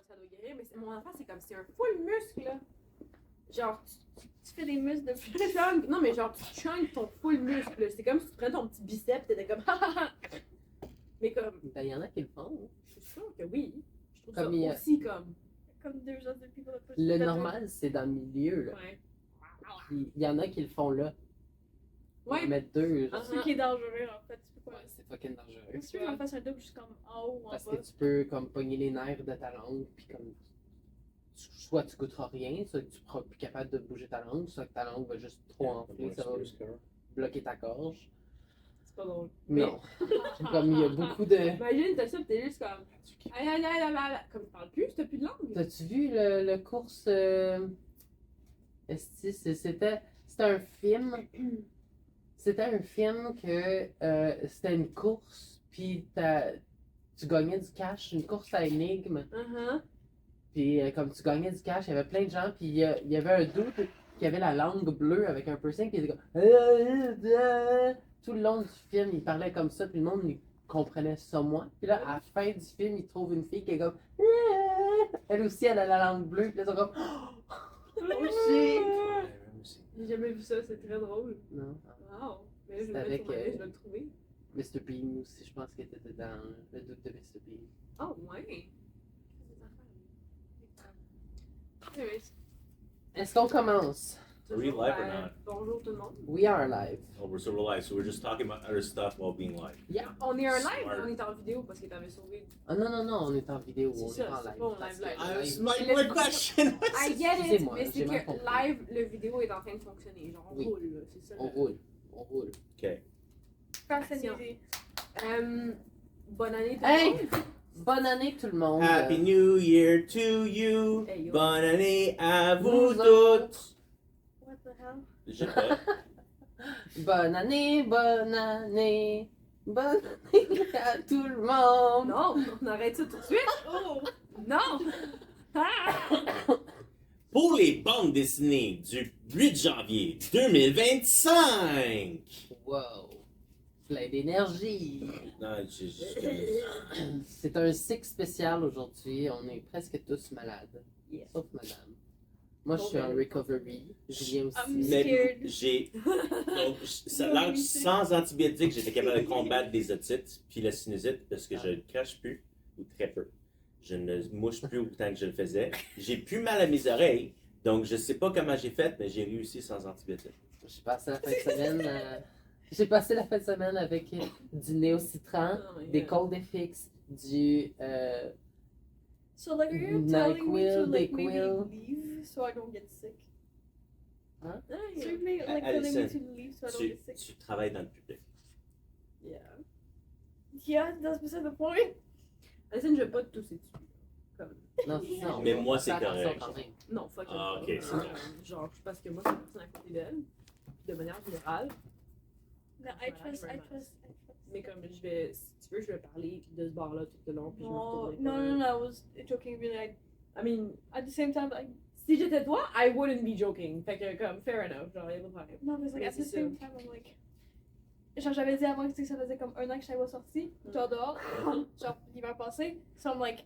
ça doit guérir, mais mon enfant, c'est comme si un full muscle, là. Genre, Tu fais des muscles de plus. tu chunks, non, mais genre, tu chunks ton full muscle, là. C'est comme si tu prenais ton petit biceps, t'étais comme, mais comme, Ben, il y en a qui le font. je suis sûre que oui. Je trouve Comme ça il y a- aussi comme, Comme 2 jours de people. Le normal, c'est dans le milieu, là. ouais. Puis il y en a qui le font là. Ouais. Ils mettent deux, genre. Ce qui est dangereux, en fait. Tu peux pas. Ouais, c'est fucking dangereux. Si tu veux que j'en fasse un double juste comme en haut ou en Parce bas. que tu peux comme pogner les nerfs de ta langue, puis comme soit tu goûteras rien, soit que tu seras plus capable de bouger ta langue, soit que ta langue va juste trop enfler, ça va bloquer ta gorge. C'est pas drôle. Non. Comme il y a beaucoup de. Imagine, t'as ça, pis t'es juste comme, aïe, aïe, aïe, aïe, aïe. Comme tu parles plus, t'as plus de langue. T'as-tu vu le course esti, c'était un film. C'était un film que c'était une course, puis tu gagnais du cash, une course à énigmes. Puis comme tu gagnais du cash, il y avait plein de gens, puis il y avait un dude qui avait la langue bleue avec un piercing, puis il était comme tout le long du film, il parlait comme ça, puis le monde il comprenait ça moins. Puis là, à la fin du film, il trouve une fille qui est comme elle aussi, elle a la langue bleue, puis là, ils sont comme oh shit! J'ai jamais vu ça, c'est très drôle. Non, Wow. Mais là, je C'est vais le avec, mettre sur ma liste, je vais le trouver. Mr. Bean aussi, je pense qu'il était dans le doute de Mr. Bean. Oh, ouais. Anyways. Est-ce qu'on commence? Are we live or not? Bonjour tout le monde. We are live. Oh, we're live, so we're just talking about other stuff while being live. Yeah. On est en live, Smart. on est en vidéo parce que t'avais sauvé. Ah non, non, non, on est en vidéo, C'est on ça, est en c'est live. pas en Parce live, que live. My question. I get it, Excusez-moi, mais c'est j'ai mal que compris. live, le vidéo est en train de fonctionner. Genre, on Oui. roule, là, c'est ça. On roule, on roule. Okay. Personnalisé. Bonne année tout le Hey! monde. Bonne année tout le monde. Happy New Year to you. Hey, yo. Bonne année à vous Vous toutes. What the hell? Je sais pas. Bonne année, bonne année. Bonne année à tout le monde. Non, on arrête ça tout de suite. Oh! Non! Ah! Pour les bandes dessinées du 8 janvier 2025. Wow. Plein d'énergie. Non, C'est un six spécial aujourd'hui. On est presque tous malades. Yes. Sauf madame. Moi, je suis en recovery. Julien aussi. I'm Mais scared. j'ai. Donc, ça, là, sans antibiotiques, j'étais capable de combattre les otites puis la sinusite parce que je ne crache plus, ou très peu. Je ne mouche plus autant que je le faisais. J'ai plus mal à mes oreilles, donc je sais pas comment j'ai fait, mais j'ai réussi sans antibiotiques. J'ai passé la fin de semaine. J'ai passé la fin de semaine avec du néo-citran, Oh my des God. Cold-FX, du. So like, are you telling me to like maybe leave so I don't get sick? Ah, So yeah. you're like telling me Alison, to leave so I don't Tu, get sick? tu travailles dans le public. Yeah. Yeah, that's beside the point. Alison, je vais pas te tousser dessus. Comme... Non, c'est ça. on Mais va moi, faire c'est attention correct. quand même. Non, fuck Ah, it. ok, c'est correct. Genre, parce que moi, c'est la personne à côté d'elle, de manière générale. No, I trust, I trust, I trust. Mais comme je vais, si tu veux, je vais parler de ce bar-là tout le long, puis je me No, retournerai no, pas. no, no, I was joking really. I mean, At the same time, like, si j'étais toi, I wouldn't be joking. Fait que comme, fair enough, genre, y'a pas de problème. no, because like Mais at the c'est same time, I'm like. Genre, j'avais dit avant que ça faisait comme 1 an que je n'avais pas sorti, toi dehors, genre l'hiver passé. So I'm like,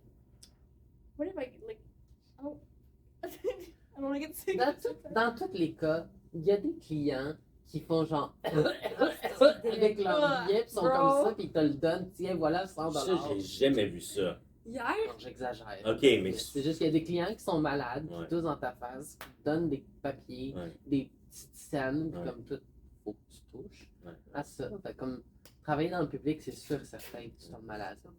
what if I, like, I don't, I don't want to get sick. Dans tous les cas, il y a des clients qui font genre avec leur billet, puis sont Bro. comme ça, puis ils te le donnent. Tiens, voilà, 100 Ça, j'ai jamais vu ça. Hier, Non, j'exagère. Ok, mais C'est juste qu'il y a des clients qui sont malades, qui Ouais. toussent dans ta face, qui te donnent des papiers, Ouais. des petites tisanes, puis Ouais. comme tout, faut que tu touches Ouais. à ça. Fait comme travailler dans le public, c'est sûr et certain que tu tombes malade. 100%.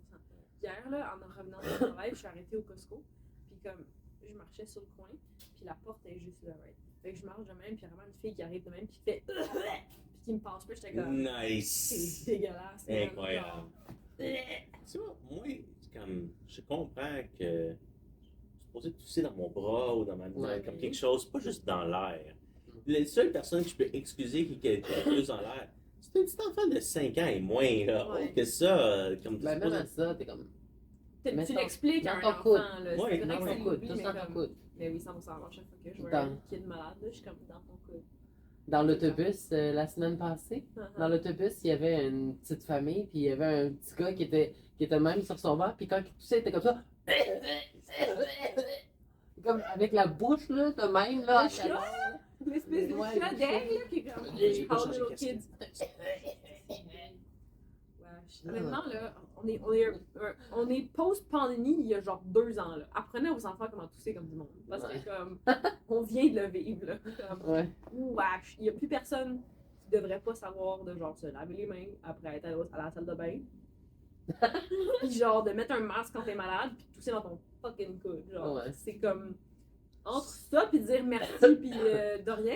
Hier, là, en revenant du travail, je suis arrêtée au Costco, puis comme, je marchais sur le coin, puis la porte est juste là, right? Fait que je marche de même, puis il y a vraiment une fille qui arrive de même, puis qui fait puis qui me passe pas, j'étais comme, nice. c'est dégueulasse. man. Incroyable. Genre, Tu vois, moi, c'est comme, je comprends que je suis supposé tousser dans mon bras ou dans ma main, Ouais. comme quelque chose, pas juste dans l'air. Les seules personnes que je peux excuser qui tousse dans l'air, c'est un petit enfant de 5 ans et moins, là. Ouais. Autre que ça, comme Ben, même à ça, t'es comme. Tu Mets ton- l'expliques à dans un ton enfant, coude. là. Ouais, c'est dans vrai que Dans c'est ton coude, oubli, tous mais dans ton comme- coude. Mais oui, 100%. À chaque fois que je vois Dans- un kid malade, là, je suis comme dans ton coude. Dans l'autobus, la semaine passée, Uh-huh. dans l'autobus, il y avait une petite famille, puis il y avait un petit gars qui était même sur son banc, puis quand il toussait, il était comme ça. Avec la bouche, là, de même, là. Le chat? L'espèce de Ouais, chat le d'aigle, là, qui est comme. J'ai pas How changé little de kids. Ah. Honnêtement, là, on est post-pandémie il y a genre 2 ans. Là. Apprenez aux enfants comment tousser comme du monde. Parce Ouais. que, comme, on vient de le vivre. Là. Comme, Ouais. wesh, il n'y a plus personne qui devrait pas savoir de genre se laver les mains après être à la salle de bain. Puis genre de mettre un masque quand t'es malade, puis de tousser dans ton fucking coude. Genre, Ouais. c'est comme. Entre ça, puis dire merci, puis de rien,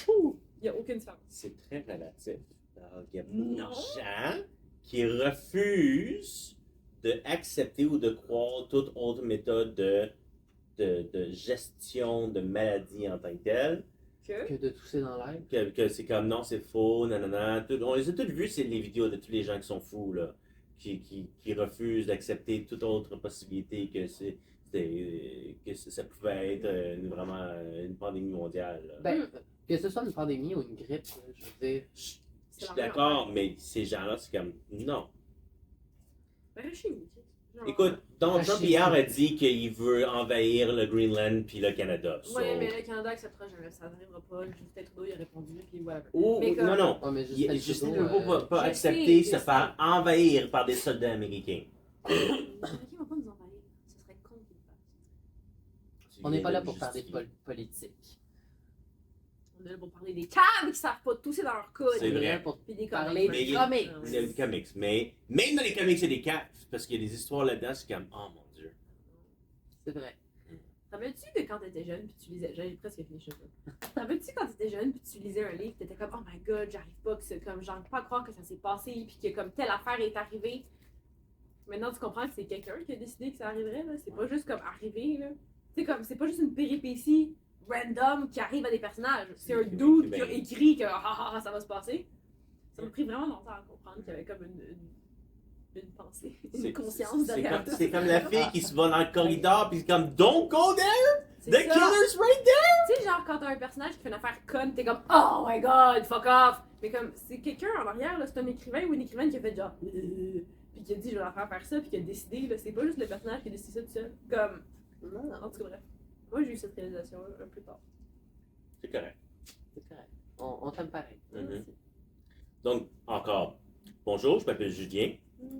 il n'y a aucune différence. C'est très relatif. Alors, il y a beaucoup Non. de gens qui refusent d'accepter ou de croire toute autre méthode de gestion de maladie en tant que telle. Que de tousser dans l'air. Que c'est comme non, c'est faux, nanana. On les a tous vus, c'est les vidéos de tous les gens qui sont fous, là, qui refusent d'accepter toute autre possibilité que ça pouvait être vraiment une pandémie mondiale. Là. Ben, que ce soit une pandémie ou une grippe, là, je veux dire. Je suis d'accord, mais ces gens-là, c'est comme non. Ben, chez vous. Genre- Écoute, Donald Ah, Trump shit. hier a dit qu'il veut envahir le Greenland puis le Canada. So- Ouais, mais le Canada acceptera jamais, ça n'arrivera pas. Justin Trudeau, il a répondu, puis whatever. Ou- Mais comme- non, non. Ouais, mais Justin Trudeau, Trudeau va pas je accepter sais, se faire envahir par des soldats américains. Les Américains vont pas nous envahir. Ce serait con qu'ils le fassent. On n'est pas là pour faire des politiques. On est là pour parler des caves qui savent pas tousser dans leur coude. C'est On est vrai. là pour Puis des parler Mais des il- comics. Il y a des comics, mais même dans les comics, c'est des caves. Parce qu'il y a des histoires là-dedans, c'est comme, oh mon dieu. C'est vrai. T'en rappelles-tu de quand t'étais jeune puis tu lisais. J'ai presque fini, je sais pas. T'en rappelles-tu quand t'étais jeune puis tu lisais un livre, t'étais comme, oh my god, j'arrive pas, que c'est comme, j'arrive pas à croire que ça s'est passé puis que comme telle affaire est arrivée. Maintenant, tu comprends que c'est quelqu'un qui a décidé que ça arriverait, là. C'est pas juste comme arrivé, là. Tu sais, comme, c'est pas juste une péripétie random qui arrive à des personnages. C'est un Écrivain. dude qui a écrit que ça va se passer. Ça m'a pris vraiment longtemps à comprendre qu'il y avait comme une pensée, une conscience derrière tout. C'est comme la fille qui se va dans le corridor, puis c'est comme, don't go there! C'est The ça. killer's right there! Tu sais, genre, quand t'as un personnage qui fait une affaire conne, t'es comme, oh my god, fuck off! Mais comme, c'est quelqu'un en arrière, là, c'est un écrivain ou une écrivaine qui a fait genre, puis qui a dit, je vais leur faire ça, puis qui a décidé, là, c'est pas juste le personnage qui a décidé ça tout seul. Comme, en tout cas, bref. Moi, j'ai eu cette réalisation un peu tard. C'est correct. C'est correct. On t'aime pareil. Mhm. Donc, encore, bonjour, je m'appelle Julien.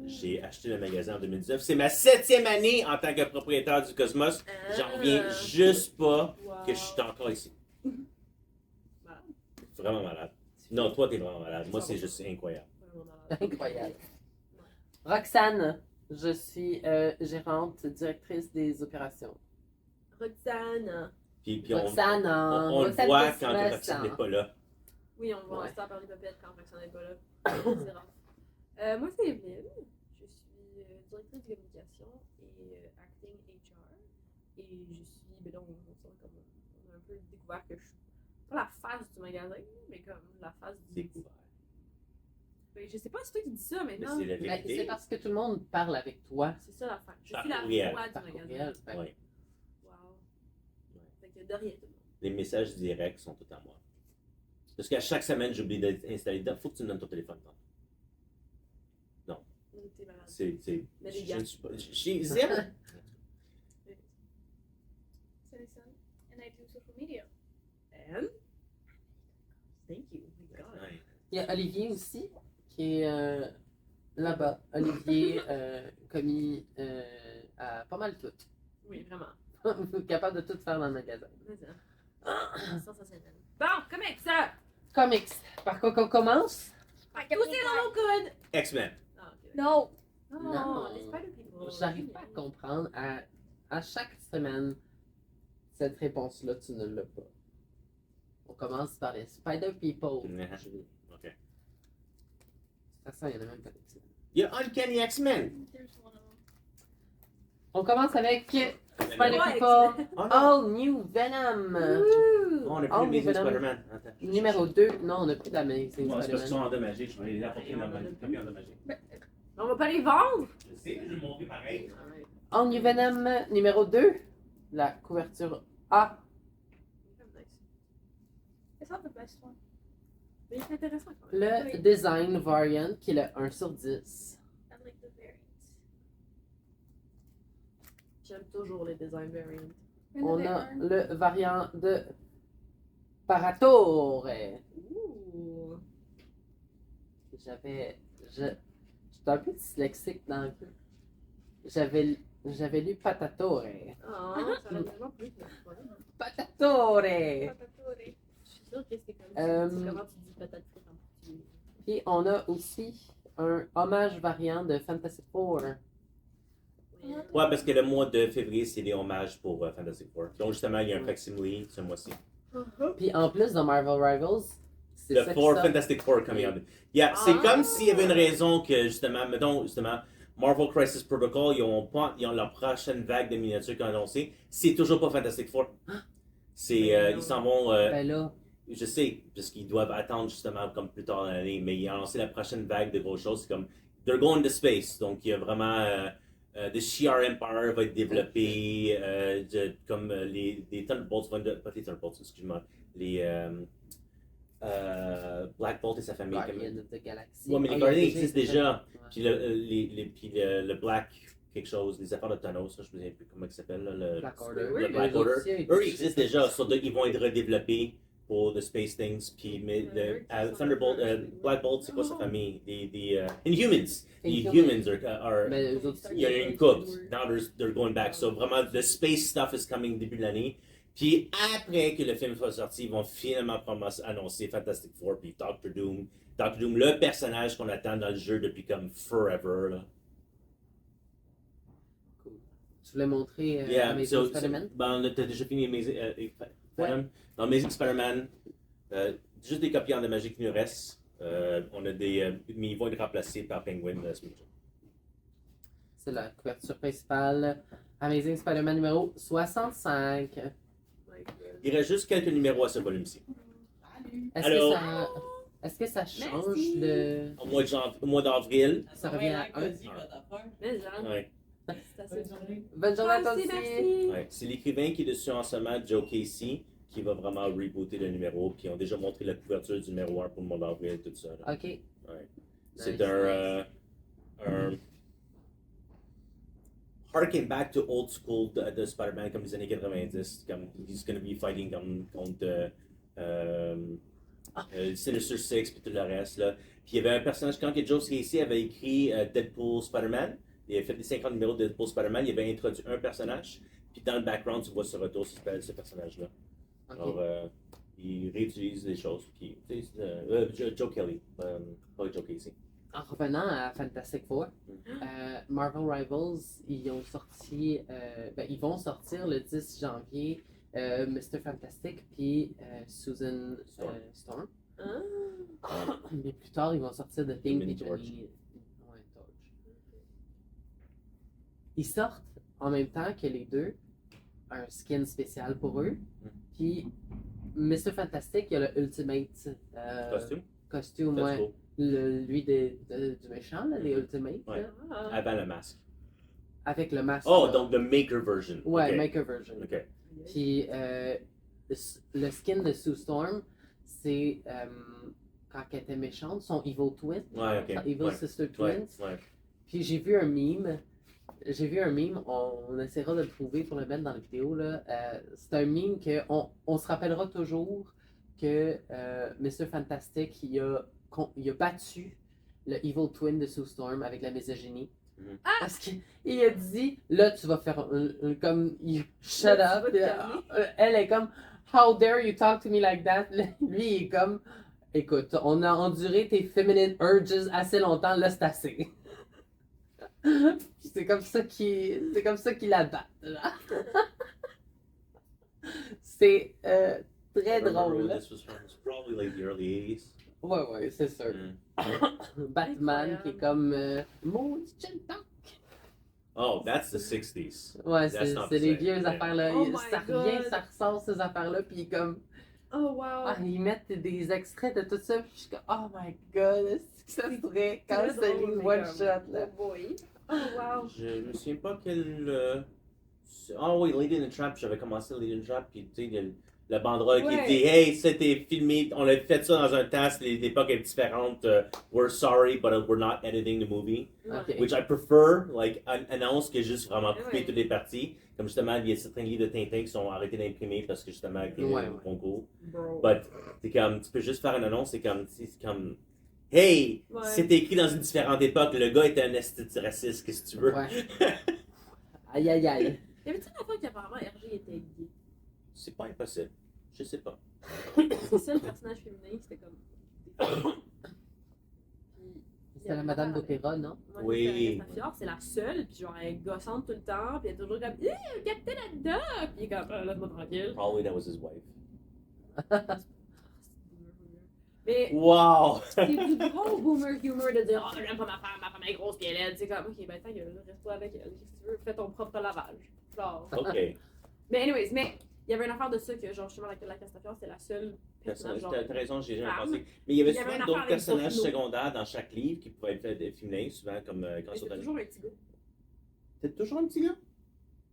J'ai acheté le magasin en 2019. C'est ma 7e année en tant que propriétaire du Cosmos. J'en reviens juste pas que je suis encore ici. Malade. Vraiment malade. Non, toi, t'es vraiment malade. Moi, c'est juste incroyable. Vraiment malade. Incroyable. Roxane, je suis gérante, directrice des opérations. Roxane. Puis Roxane, on le Roxane voit Cosmos, quand Roxane n'est pas là. Oui, on va Ouais. rester à parler de papettes quand Roxane n'est pas là. C'est rare. Moi, c'est Evelyne. Je suis directrice de communication et acting HR. Et je suis, ben donc, on a un peu découvert que je suis pas la face du magasin, mais comme la face du. Découvert. Ben, je sais pas si c'est toi qui dis ça Mais maintenant. c'est la Ben, vérité. c'est parce que tout le monde parle avec toi C'est ça l'affaire. Je Par suis la courriel. voix du par magasin. courriel. Fait que Ouais. Wow. Fait que de rien, tout le monde. Les messages directs sont tout à moi. Parce qu'à chaque semaine, j'oublie d'installer. Faut que tu me donnes ton téléphone. T'es malade. Je Mais les je gars. ne suis pas. J'ai zéro. So listen, and I do social media. And? Thank you. Oh my God. Ouais. il y a Olivier aussi, qui est là-bas. Olivier, commis à pas mal tout. Oui, vraiment. Capable de tout faire dans le magasin. Mais ça. Sensationnel. Bon, comment ça? Comics. Par quoi qu'on commence? Tout est dans mon coude! X-Men. Ah, ok. No. Non, Non. les Spider People. J'arrive pas à comprendre. À chaque semaine, cette réponse-là, tu ne l'as pas. On commence par les Spider People. Ok. De toute façon, il y en a même pas d'X-Men. Il y a Uncanny X-Men. There's one of them. On commence avec Spider Ouais, People Oh non. All New Venom. Wouh! On a Oh, plus Amazing Venom. Spider-Man. Attends. Numéro 2. Non, on n'a plus d'Amazing Bon, c'est parce qu'ils sont Spider-Man. endommagés. Je vais les apporter dans ma copie endommagée. On va pas les vendre! Je sais, je vais le montrer pareil. All New Venom numéro 2. La couverture A. It's not the best one. Mais c'est intéressant quand même. Le Design Variant, qui est le 1 sur 10. I like the variants. J'aime toujours les design variants. On a le variant de Paratore. Ouh. J'étais un peu dyslexique dans le coup. J'avais lu Patatore. Ah, ça aurait tellement plus de problème. Patatore! Je suis sûre que c'est comme ça. C'est comment tu dis patate frite en portugais. Puis on a aussi un hommage variant de Fantastic Four. Oui. Ouais, parce que le mois de février, c'est les hommages pour Fantastic Four. Donc, justement, il y a un facsimile ce mois-ci. Puis en plus de Marvel Rivals, c'est Le ça Four, qui sort. Fantastic Four coming out. Yeah, c'est comme s'il y avait une raison que, justement, mettons, justement, Marvel Crisis Protocol, ils ont leur prochaine vague de miniatures qu'ils ont annoncé. C'est toujours pas Fantastic Four. Ils s'en vont. Ben là, Je sais, parce qu'ils doivent attendre justement comme plus tard dans l'année, mais ils ont lancé la prochaine vague de grosses choses. C'est comme They're going to space. Donc il y a vraiment The Shi'ar Empire va être développé, comme les Thunderbolts, pas les Thunderbolts, excuse-moi, les Black Bolt et sa famille. Guardian of the Galaxy. Ouais, mais les Ah, Guardians il y a existent déjà. déjà. Ouais. Puis le Black quelque chose, les affaires de Thanos, je ne me souviens plus comment il s'appelle. Là, le Black Order. le Black Eux Order. aussi, ils Eux, ils existent déjà, ils vont être redéveloppés pour The Space Things. Puis Thunderbolt, Black Bolt, c'est quoi sa famille? Les Inhumans. Les Humans are Mais eux autres, il y a une couple. Now they're going back. So vraiment, the space stuff is coming début de l'année. Puis après que le film soit sorti, ils vont finalement annoncer Fantastic Four puis Doctor Doom. Doctor Doom, le personnage qu'on attend dans le jeu depuis comme forever. Là. cool. Tu voulais montrer Amazing Spider-Man? T'as déjà fini Amazing Spider-Man? Dans Amazing Spider-Man, juste des copies en Magic qui nous restent. On a mais ils vont être remplacés par Penguin ce week-end. C'est la couverture principale. Amazing Spider-Man numéro 65. Il reste juste quelques numéros à ce volume-ci. Est-ce Allô? est-ce que ça change Merci. de. Au mois d'avril. Ça revient à 1? Mais genre, Ouais. c'est assez journée. Bonne journée à toi Merci, aussi! merci. Ouais. C'est l'écrivain qui est dessus en ce moment, Joe Casey, qui va vraiment rebooter le numéro. Puis ils ont déjà montré la couverture du numéro 1 pour le mois d'avril et tout ça. Là. Ok. C'est Nice, un harken back to old school de Spider-Man comme les années 90. Comme he's gonna be fighting contre Sinister Six puis tout le reste. Là. Puis il y avait un personnage, quand Joe Casey avait écrit Deadpool Spider-Man, il avait fait des 50 numéros de Deadpool Spider-Man, il avait introduit un personnage. Puis dans le background, tu vois ce retour sur ce personnage-là. Ok. Alors, il réutilise des choses. Puis, Joe Kelly, pas Joe Casey. En revenant à Fantastic Four, Marvel Rivals, ils ont sorti, ils vont sortir le 10 janvier Mr. Fantastic puis Susan Storm. Mais plus tard, ils vont sortir The Thing Human puis Torch. Ouais, Torch. Ils sortent en même temps que les deux un skin spécial pour eux. Puis Mr. Fantastic, il y a le Ultimate costume, That's ouais. cool. Lui du méchant, là, les Ultimates, Ouais. là, Avant le masque. avec le masque. Oh, là. donc the Maker version. Ouais, Ok. Maker version. Ok. Puis le skin de Sue Storm, c'est quand elle était méchante, son Evil Twin, Ouais, ok. son Evil Ouais. Sister Ouais, Twins. ouais. Puis j'ai vu un meme. On essaiera de le trouver pour le mettre dans la vidéo. Là. C'est un meme on se rappellera toujours que Mr. Fantastic il a battu le Evil Twin de Sue Storm avec la misogynie. Mhm. Parce qu'il a dit, là tu vas faire comme, shut Là, up. tu vas te calmer. Elle est comme, how dare you talk to me like that? Lui il est comme, écoute, on a enduré tes feminine urges assez longtemps, là c'est assez. C'est comme ça qu'il la bat. là. C'est très drôle. là. This was probably like the early 80s. Ouais, c'est sûr. Mm. Batman qui est comme maudit Chintok. Oh, that's the 60s. Ouais, That's not c'est les the same. vieux Yeah. affaires là. Oh my Ça revient, God. ça ressort ces affaires-là, puis comme. Oh wow. Ils mettent des extraits de tout ça, puis je suis comme, oh my god, est-ce que ça serait quand Très c'est drôle, une mais one comme- shot là. Oh boy. Oh wow. Je me souviens pas quel. Ah oui, Lady in the Trap, j'avais commencé Lady in the Trap, puis tu sais, la banderole qui Ouais. dit Hey, c'était filmé, on a fait ça dans un temps, l'époque est différente, we're sorry, but we're not editing the movie. Ok. Which I prefer, like, annonce que juste vraiment couper Ouais. toutes les parties. Comme justement, il y a certains livres de Tintin qui sont arrêtés d'imprimer parce que justement, avec les Ouais. concours. Bro. But, t'es comme, tu peux juste faire une annonce, c'est comme, hey, Ouais. c'est écrit dans une différente époque, le gars était un esthétique raciste, qu'est-ce que tu veux? Ouais. Aïe, aïe, aïe. Y avait-tu une fois qu'apparemment RG était gay? C'est pas impossible. Je sais pas. C'est ça le personnage féminin, c'était comme. C'était la Madame d'Opéra, non? Oui. La Fiore, c'est la seule, puis genre, elle est gossante tout le temps, puis elle est toujours comme, Captain là-dedans! Puis il est comme, laisse-moi tranquille. Probably that was his wife. Mais Wow! c'est du gros boomer humor de dire, oh, j'aime pas ma femme est grosse, puis elle est laide. C'est comme, ok, ben, ta gueule, reste-toi avec elle. Qu'est-ce que tu veux? Fais ton propre lavage. Genre. OK. Mais, anyways, il y avait une affaire de ça que, genre, justement, la Castafiore, c'est la seule personnage, genre. T'as raison, j'ai jamais femme. pensé. Mais il y avait Il y avait souvent une affaire d'autres avec personnages Porno. secondaires dans chaque livre qui pouvaient être féminins, souvent comme quand Mais ils sont c'est toujours un petit gars. T'es toujours un petit gars?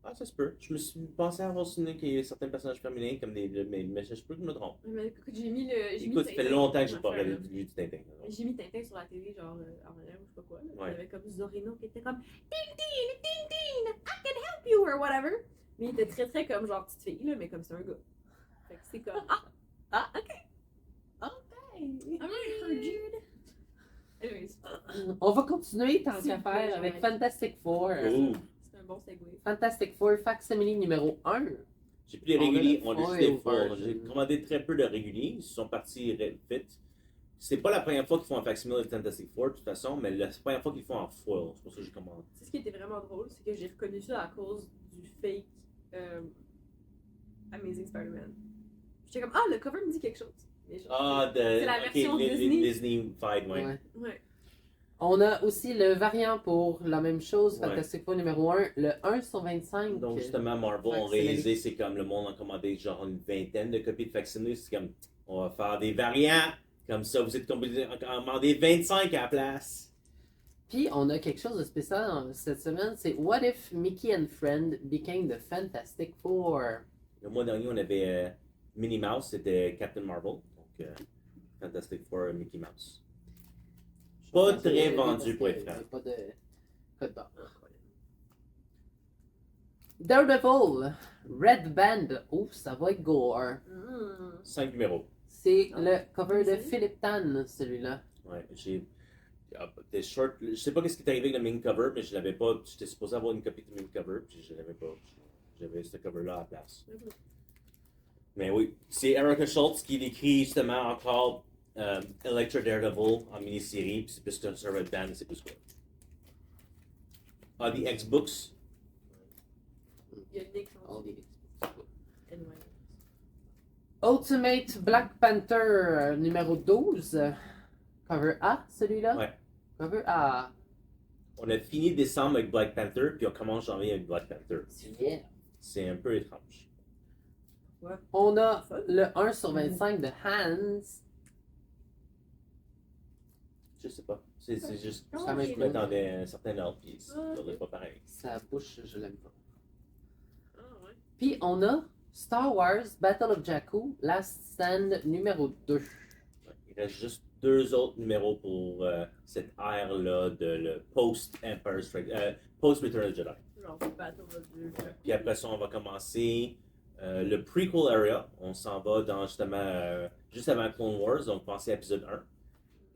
Ah, ça se peut. Je me suis pensé avoir souvenir qu'il y avait certains personnages féminins comme des. Mais je peux que je me trompe. Mais écoute, j'ai mis le. Écoute, ça fait longtemps que j'ai pas regardé regardé. du Tintin. J'ai mis Tintin sur la télé, genre, en arrière, ou je sais pas quoi. Là. Ouais. Il y avait comme Zorino qui était comme Tintin, Tintin, I can help you, or whatever. Mais il était très, très comme genre petite fille, là, mais comme c'est un gars. Fait que c'est comme, ok. I'm heard you. Anyways, On va continuer tant S'il qu'à vous plaît, faire avec ouais. Fantastic Four. Oh! c'est un bon segue. Fantastic Four, facsimile numéro 1. J'ai plus les On a réguliers, le on a juste foil des fours. version. J'ai commandé très peu de réguliers, ils sont partis vite. C'est pas la première fois qu'ils font un facsimile de Fantastic Four, de toute façon, mais c'est la première fois qu'ils font en foil. C'est pour ça que j'ai commandé. C'est ce qui était vraiment drôle, c'est que j'ai reconnu ça à cause du fake Amazing Spider-Man. J'étais comme, le cover me dit quelque chose. Mais genre, Ah, c'est la version Disney. Disney-fied, ouais. Ouais. Ouais. On a aussi le variant pour la même chose, Ouais. Fantastic Four numéro 1, le 1 sur 25. Donc, justement, Marvel ont Facsimile. réalisé, c'est comme le monde a commandé genre une vingtaine de copies de facsimile. C'est comme, on va faire des variants. Comme ça, vous êtes commandé 25 à la place. Puis on a quelque chose de spécial cette semaine, c'est What if Mickey and Friend became the Fantastic Four? Le mois dernier, on avait Minnie Mouse, c'était Captain Marvel. Donc, Fantastic Four, Mickey Mouse. Pas très vendu pour être franc. Pas de code barre. Daredevil, Red Band. Oh, ça va être gore. 5 numéros. C'est Ah. le cover de C'est- Philip Tan, celui-là. Ouais, des short. Je sais pas ce qui est arrivé avec le main cover, mais je l'avais pas. J'étais supposé avoir une copie du main cover, puis je l'avais pas. J'avais ce cover-là à la place. Mais oui, c'est Erica Schultz qui décrit justement encore Electra Daredevil en mini-série, puis c'est plus qu'un sur Red Band, c'est plus quoi. Ah, The X-Books. Il y a Nick All the- Anyway. Ultimate Black Panther numéro 12. Cover A, celui-là? Ouais. Cover A. On a fini décembre avec Black Panther, puis on commence janvier avec Black Panther. Yeah. C'est un peu étrange. On a le 1 sur 25 de Hans. Je sais pas. C'est juste. Ça Je m'étonne. m'attendais à un certain ordre, puis ça n'est pas pareil. Sa bouche, je l'aime pas. Ah ouais. Puis on a Star Wars Battle of Jakku, Last Stand numéro 2. Il reste juste 2 autres numéros pour cette ère-là de le post-Empire Strike, post-Return of the Jedi. Genre, Battle of the Puis après ça, on va commencer le prequel area. On s'en va dans justement juste avant Clone Wars, donc pensez à épisode 1.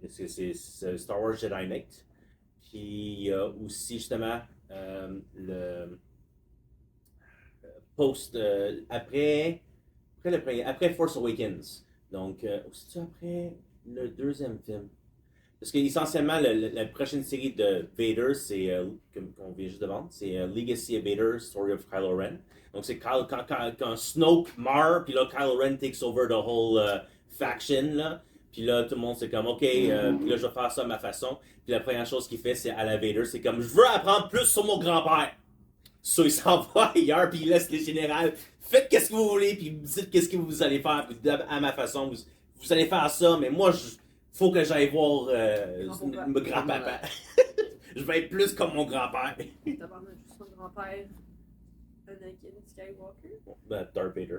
C'est Star Wars Jedi Knight. Puis il y a aussi justement le post après Force Awakens. Donc, c'est après le deuxième film. Parce qu'essentiellement, la prochaine série de Vader, c'est qu'on vient juste de vendre, c'est Legacy of Vader, Story of Kylo Ren. Donc, c'est quand Snoke meurt, puis là, Kylo Ren takes over the whole faction, là. Puis là, tout le monde, c'est comme, OK, puis là, je vais faire ça à ma façon. Puis la première chose qu'il fait, c'est à la Vader, c'est comme, je veux apprendre plus sur mon grand-père. So, il s'en va ailleurs, puis il laisse les généraux. Faites qu'est-ce que vous voulez, puis dites qu'est-ce que vous allez faire, puis à ma façon, vous allez faire ça, mais moi, faut que j'aille voir mon grand-papa. Je vais être plus comme mon grand-père. T'as parlé juste son grand-père, Anakin Skywalker. Ben, Darth Vader.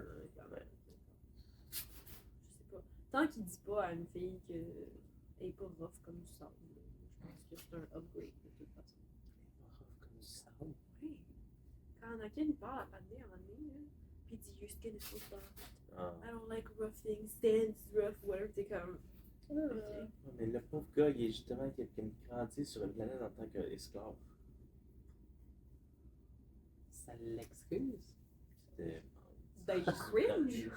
Je sais pas. Tant qu'il dit pas à une fille qu'elle est pas rough comme du sable, je pense que c'est un upgrade de toute façon. Oui. Anakin, il parle à Padmé à un moment donné, là. Puis il dit Your skin is so soft. Ah. I don't like rough things, stands rough, whatever. T'es comme. Ok. Ouais, mais le pauvre gars, il est justement qui a grandi sur une planète en tant qu'esclave. Ça l'excuse. C'était. Ben, cringe.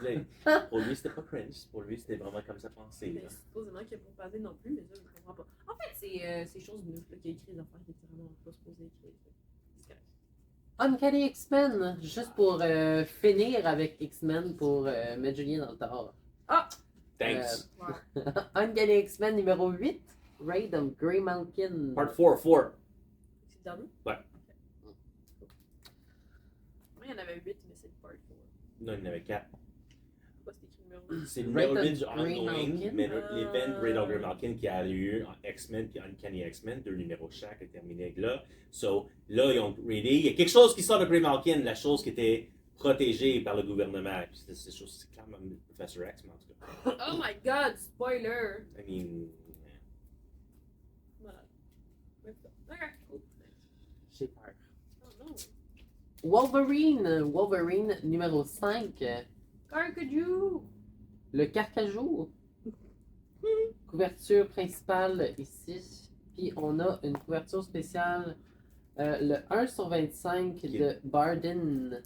Pour lui, c'était pas cringe. Pour lui, c'était vraiment comme ça pensé. Mais supposément qu'il a pas Padmé non plus, mais ça, je comprends pas. En fait, c'est chose Benouf là, qui a écrit les affaires qu'il était vraiment pas supposé écrire. C'est correct. Uncanny X-Men, juste pour finir avec X-Men pour mettre Julien dans le tort. Thanks. Wow. Uncanny X-Men numéro 8, Raid of Grey Malkin. Part 4, 4. C'est le dernier? Ouais. Ok. Moi, il y en avait 8, mais c'est le part 4. Non, il y en avait 4. Pourquoi c'est écrit numéro 1? C'est le Raid numéro of 8 du Grey ongoing, Malkin. mais l'event Raid of Grey Malkin qui a eu en X-Men puis Uncanny X-Men, 2 numéros chaque, est terminé avec là. So, là, ils ont raidé. Il y a quelque chose qui sort de Grey Malkin, la chose qui était protégée par le gouvernement. Puis c'est clairement le Professor X, mais en tout cas. Oh my god, spoiler! I mean. Voilà. Ok, cool. J'ai peur. Oh non. Wolverine numéro 5, Carcajou! le Carcajou. Couverture principale ici. Puis on a une couverture spéciale, le 1/25 de Barden.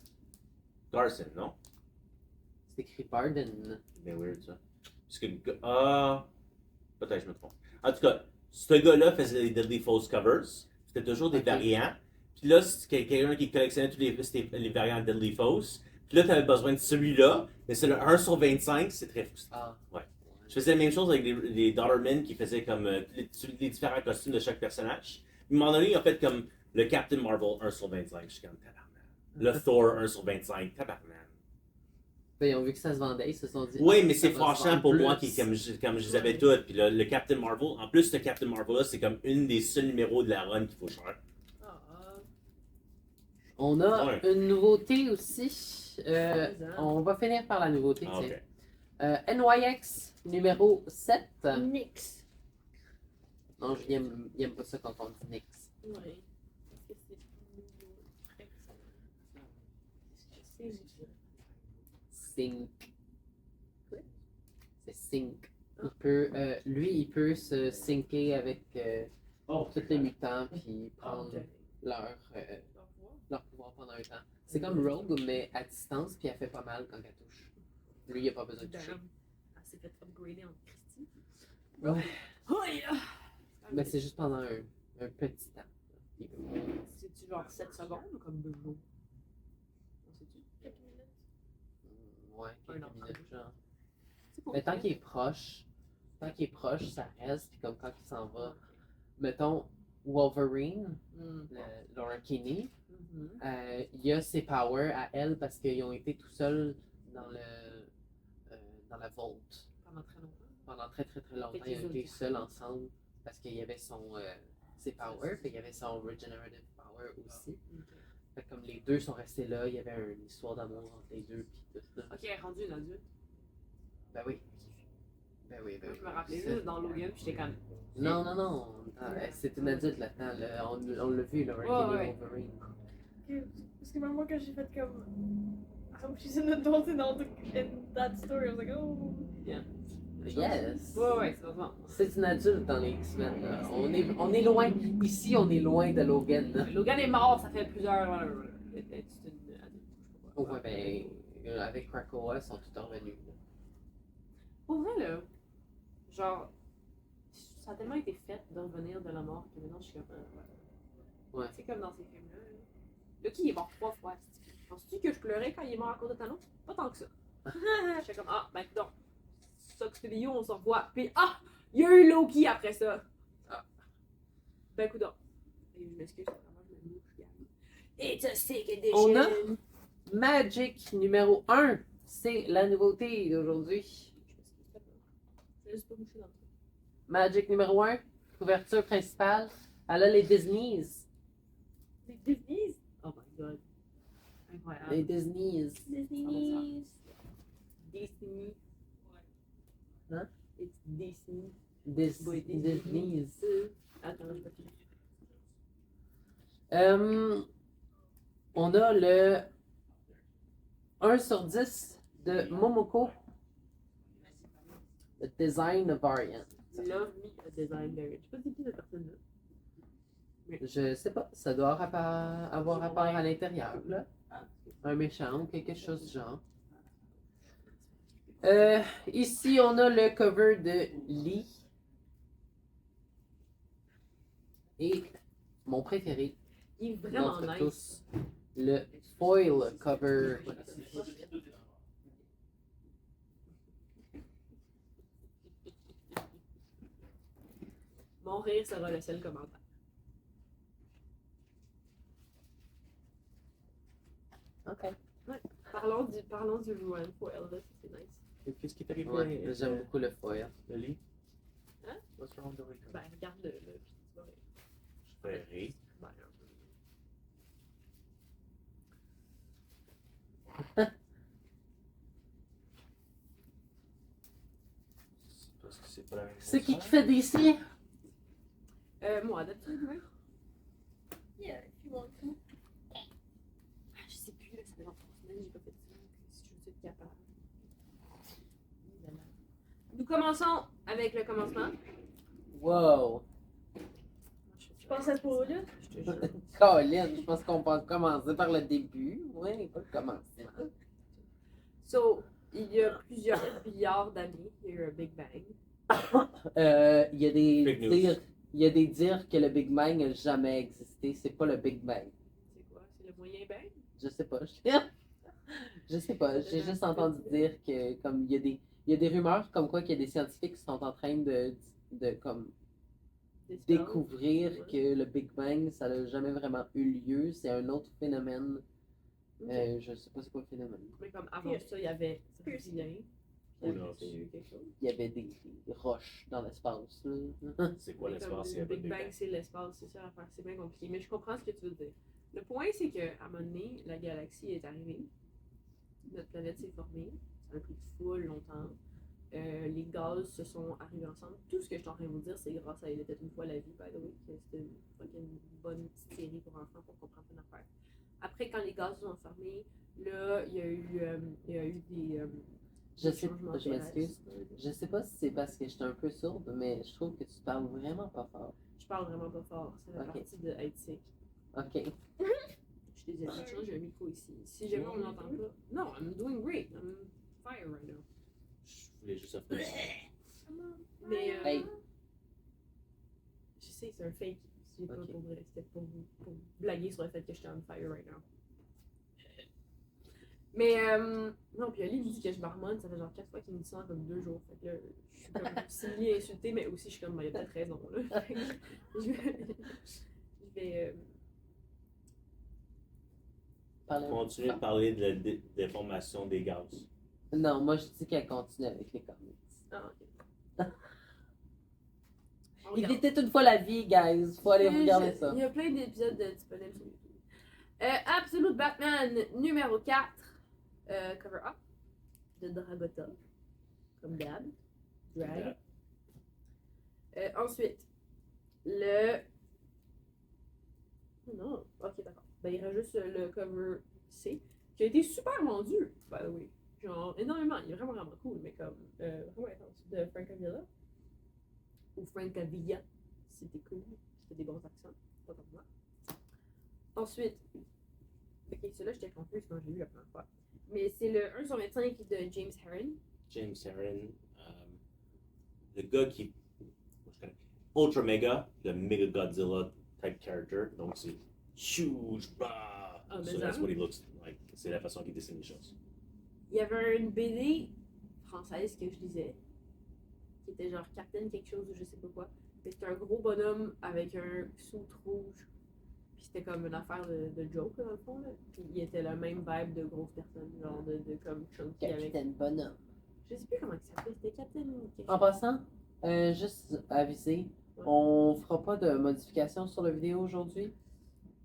Garson, non? C'est écrit Barden. C'est weird ça. Parce que. Peut-être que je me trompe. En tout cas, ce gars-là faisait des Deadly Falls covers. C'était toujours des Ok. variants. Puis là, c'est quelqu'un qui collectionnait tous les variants de Deadly Falls. Puis là, tu avais besoin de celui-là. Mais c'est le 1/25, c'est très frustrant. Ah. Ouais. Je faisais la même chose avec les Daughtermen qui faisaient comme les différents costumes de chaque personnage. Puis à un moment donné, ils ont fait comme le Captain Marvel 1/25. Je suis comme tabarnak. Le Thor 1/25, tabarnak. Ben, ils ont vu que ça se vendait, ils se sont dit. Oui, mais ça c'est va se fâchant vendre pour plus. moi comme je les avais toutes. Puis le Captain Marvel, en plus, ce Captain Marvel-là, c'est comme une des seuls numéros de la run qu'il faut cher. Ah, On a Ouais. une nouveauté aussi. hein. On va finir par la nouveauté. Ah, tiens. ok. NYX numéro 7. Nix. Non, il aime pas ça quand on dit Nix. Ouais. Est-ce que c'est nouveau? Très ça. Je sais, Sync. C'est Sync. Il peut se syncer avec Oh, tous les mutants puis prendre ok. leur, Au revoir. leur pouvoir pendant un temps. C'est comme Rogue, mais à distance, puis elle fait pas mal quand elle touche. Lui, il a pas besoin de toucher. Damn. Elle s'est fait upgrader en Christie. Ouais. Oh yeah! Mais c'est juste pendant un petit temps. Il peut- C'est-tu genre 7 secondes ou comme 2 jours? On sait-tu? Quelques minutes. Ouais, Un quelques an, minutes, genre. C'est pour Mais tant qu'il est proche, ça reste, puis comme quand il s'en va. Mettons, Wolverine, Laura Kinney, il y a ses powers à elle parce qu'ils ont été tout seuls dans dans la Vault. Pendant très longtemps. Pendant très très très longtemps, Fait ils ont qu'ils été ont- seuls ensemble parce qu'il y avait ses powers, puis il y avait son regenerative power aussi. Fait que comme les deux sont restés là, il y avait une histoire d'amour entre les deux, puis tout ça. Ok, elle est rendue une adulte. Ben oui. Ben oui, ben oui. Je me rappelais juste dans Logan, puis j'étais comme. Non, non, non. C'est une adulte là-dedans. Là. On l'a vu, Laura Ouais, Kinney ouais. Wolverine. Ok, parce que même moi, quand j'ai fait comme. Oh, she's an adult in that story, I was like, oh. Yes! Ouais, ouais, c'est vraiment. C'est une adulte dans les X-Men. Là. On est loin. Ici, on est loin de Logan. Là. Logan est mort, ça fait plusieurs. C'est une adulte. je sais pas. Ouais, ben, avec Krakoa, ils sont tous revenus. là. Pour vrai, là, genre, ça a tellement été fait de revenir de la mort que maintenant je suis comme. Ouais. C'est comme dans ces films-là. Là. Lucky, il est mort 3 fois. Penses-tu que je pleurais quand il est mort à cause de Thanos? Pas tant que ça. J'étais comme, ah, ben, donc, Sucks to be you, on se revoit. Puis, ah, il y a eu Loki après ça. Ah. Ben, coudonc. Et je m'excuse, vraiment, je me mouche, gamme. It's a sick edition. On a Magic numéro 1. C'est la nouveauté d'aujourd'hui. Je vais juste pas moucher dans le truc. Magic numéro 1. Couverture principale. Elle a les Disneys. Les Disney? Oh my god. Incroyable. Les Disneys. Disney. Disney. Hein? It's Disney. Disneys. Attends, je vais finir. On a le 1 sur 10 de Momoko. The Design Variant. Love me a design variant. Je sais pas c'est qui cette personne-là. Je sais pas, ça doit avoir rapport à l'intérieur, là. Un méchant ou quelque chose du genre. Ici, on a le cover de Lee. Et mon préféré, Il est vraiment d'entre nice. tous, le foil cover. Mon rire sera le seul commentaire. Ok. Parlons du Rowan Foil, là, c'est nice. Qu'est-ce qui est arrivé? Ouais, j'aime beaucoup le foil. Le lit? Hein? What's wrong with the Ben, regarde-le, là, puis tu vas rire. Je vais rire. Ben, un peu. Parce que c'est pas la même C'est chose. qui fait des cils? Moi, d'habitude, ouais. Yeah, if you want to. Ah, je sais plus, là, ça fait longtemps que j'ai pas fait ça. Si je veux être capable. Nous commençons avec le commencement. Wow! Je pensais pas, là. Je te jure. Colin, je pense qu'on peut commencer par le début. Oui, pas le commencement. So, il y a plusieurs milliards d'années, il y a eu un Big Bang. Il y a des Fake news. dires que le Big Bang n'a jamais existé. C'est pas le Big Bang. C'est quoi? C'est le moyen bang? Je sais pas. Je sais pas. J'ai juste entendu dire que comme il y a des rumeurs comme quoi qu'il y a des scientifiques qui sont en train de comme Des stars? découvrir Ouais. que le Big Bang, ça n'a jamais vraiment eu lieu. C'est un autre phénomène. Ok. Je sais pas c'est quoi le phénomène. Mais comme avant ça, il y avait rien. Who knows? Il y a eu quelque chose. Il y avait des roches dans l'espace. là. C'est quoi Mais comme l'espace? Il y le a pas de Big Big Bang, Bang. c'est l'espace, c'est ça l'affaire. C'est bien compliqué, mais je comprends ce que tu veux dire. Le point, c'est qu'à un moment donné, la galaxie est arrivée. Notre planète s'est formée. Ça a pris full longtemps. Les gaz se sont arrivés ensemble. Tout ce que je suis en train de vous dire, c'est grâce à Il était une fois la vie, by the way, que c'était une fucking bonne petite série pour enfants pour comprendre une affaire. Après, quand les gaz se sont formés, là, il y a eu des. Je des sais changements pas, je m'excuse. terrestres. Je sais pas si c'est parce que j'étais un peu sourde, mais je trouve que tu parles vraiment pas fort. Je parle vraiment pas fort. Ça fait Ok. partie de être sick. Ok. Je suis désolée, je change un micro ici. Si jamais on n'entend pas. Non, I'm doing great. I'm fire right now. Je voulais juste offrir ça. Mais. Hey. Je sais, c'est un fake. C'est pas Ok. pour vrai. C'était pour blaguer sur le fait que j'étais on fire right now. Mais. Non, puis Ali me dit que je marmonne. Ça fait genre 4 fois qu'il me dit ça en comme 2 jours. Fait que là, je suis comme semi-insultée, mais aussi je suis comme, il y a peut-être raison là. Fait que je vais. Parlez- Continuez de parler de la déformation des gaz. Non, moi je dis qu'elle continue avec les comics. Ah, ok. On Il regarde. était une fois la vie, guys. Faut aller regarder ça. Il y a plein d'épisodes disponibles sur YouTube. Absolute Batman numéro 4, cover up, de Dragota, comme d'hab. Drag. Ensuite, le. Oh non, ok, d'accord. Ben, il reste juste le cover C, qui a été super vendu, by the way. Genre, énormément. Il est vraiment, vraiment cool, mais comme. Vraiment intense. De Francavilla. Ou Francavilla, si t'es cool. Si t'as des bons accents. Pas comme moi. Ensuite, ok, celui-là, j'étais confuse quand je l'ai vu la première fois. Mais c'est le 1 sur 25 de James Herron. James Herron, le gars qui. je connais, Ultra Mega, le Mega Godzilla type character. Donc c'est huge. Bah! Ah, mais So that's ça. what he looks like. C'est la façon qu'il dessine les choses. Il y avait une BD française que je lisais, qui était genre Captain quelque chose ou je sais pas quoi. Mais c'était un gros bonhomme avec un suit rouge. Puis c'était comme une affaire de joke, là, dans le fond. Là. Puis il était le même vibe de grosse personne, genre de comme Chunky avec. Capitaine Bonhomme. Je sais plus comment il s'appelait, c'était Captain quelque En chose. passant, juste aviser, Ouais. on fera pas de modifications sur la vidéo aujourd'hui.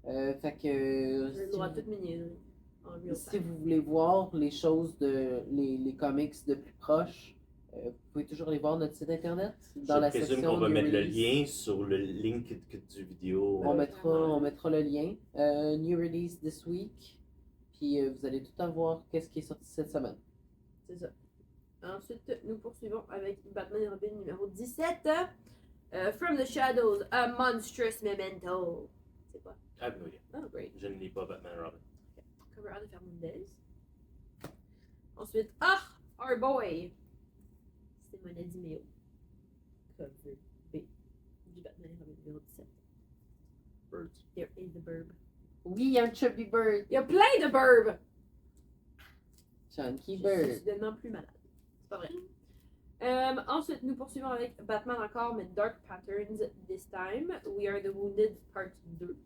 Fait que J'ai le droit de toutes mes niaiseries. En real si time. vous voulez voir les choses les comics de plus proche, Vous pouvez toujours aller voir notre site internet dans Je la présume section qu'on va New mettre le Release. lien sur le link du vidéo. On mettra le lien. New Release this week. Puis vous allez tout avoir qu'est-ce qui est sorti cette semaine. C'est ça. Ensuite, nous poursuivons avec Batman et Robin numéro 17. From the Shadows, a Monstrous Memento. C'est quoi? Ah, oui. Oh, great. Je ne lis pas Batman et Robin. Cover art de Fernandez. Ensuite, Our Boy. C'est Monet Dimeo. Cover B. Du Batman et Robin numéro 17. Birds. There is the burb. Oui, il y a un Chubby Bird. Il y a plein de burbs! Chunky Je Bird. suis soudainement plus malade. C'est pas vrai. Ensuite, nous poursuivons avec Batman encore, mais Dark Patterns this time. We Are the Wounded Part 2.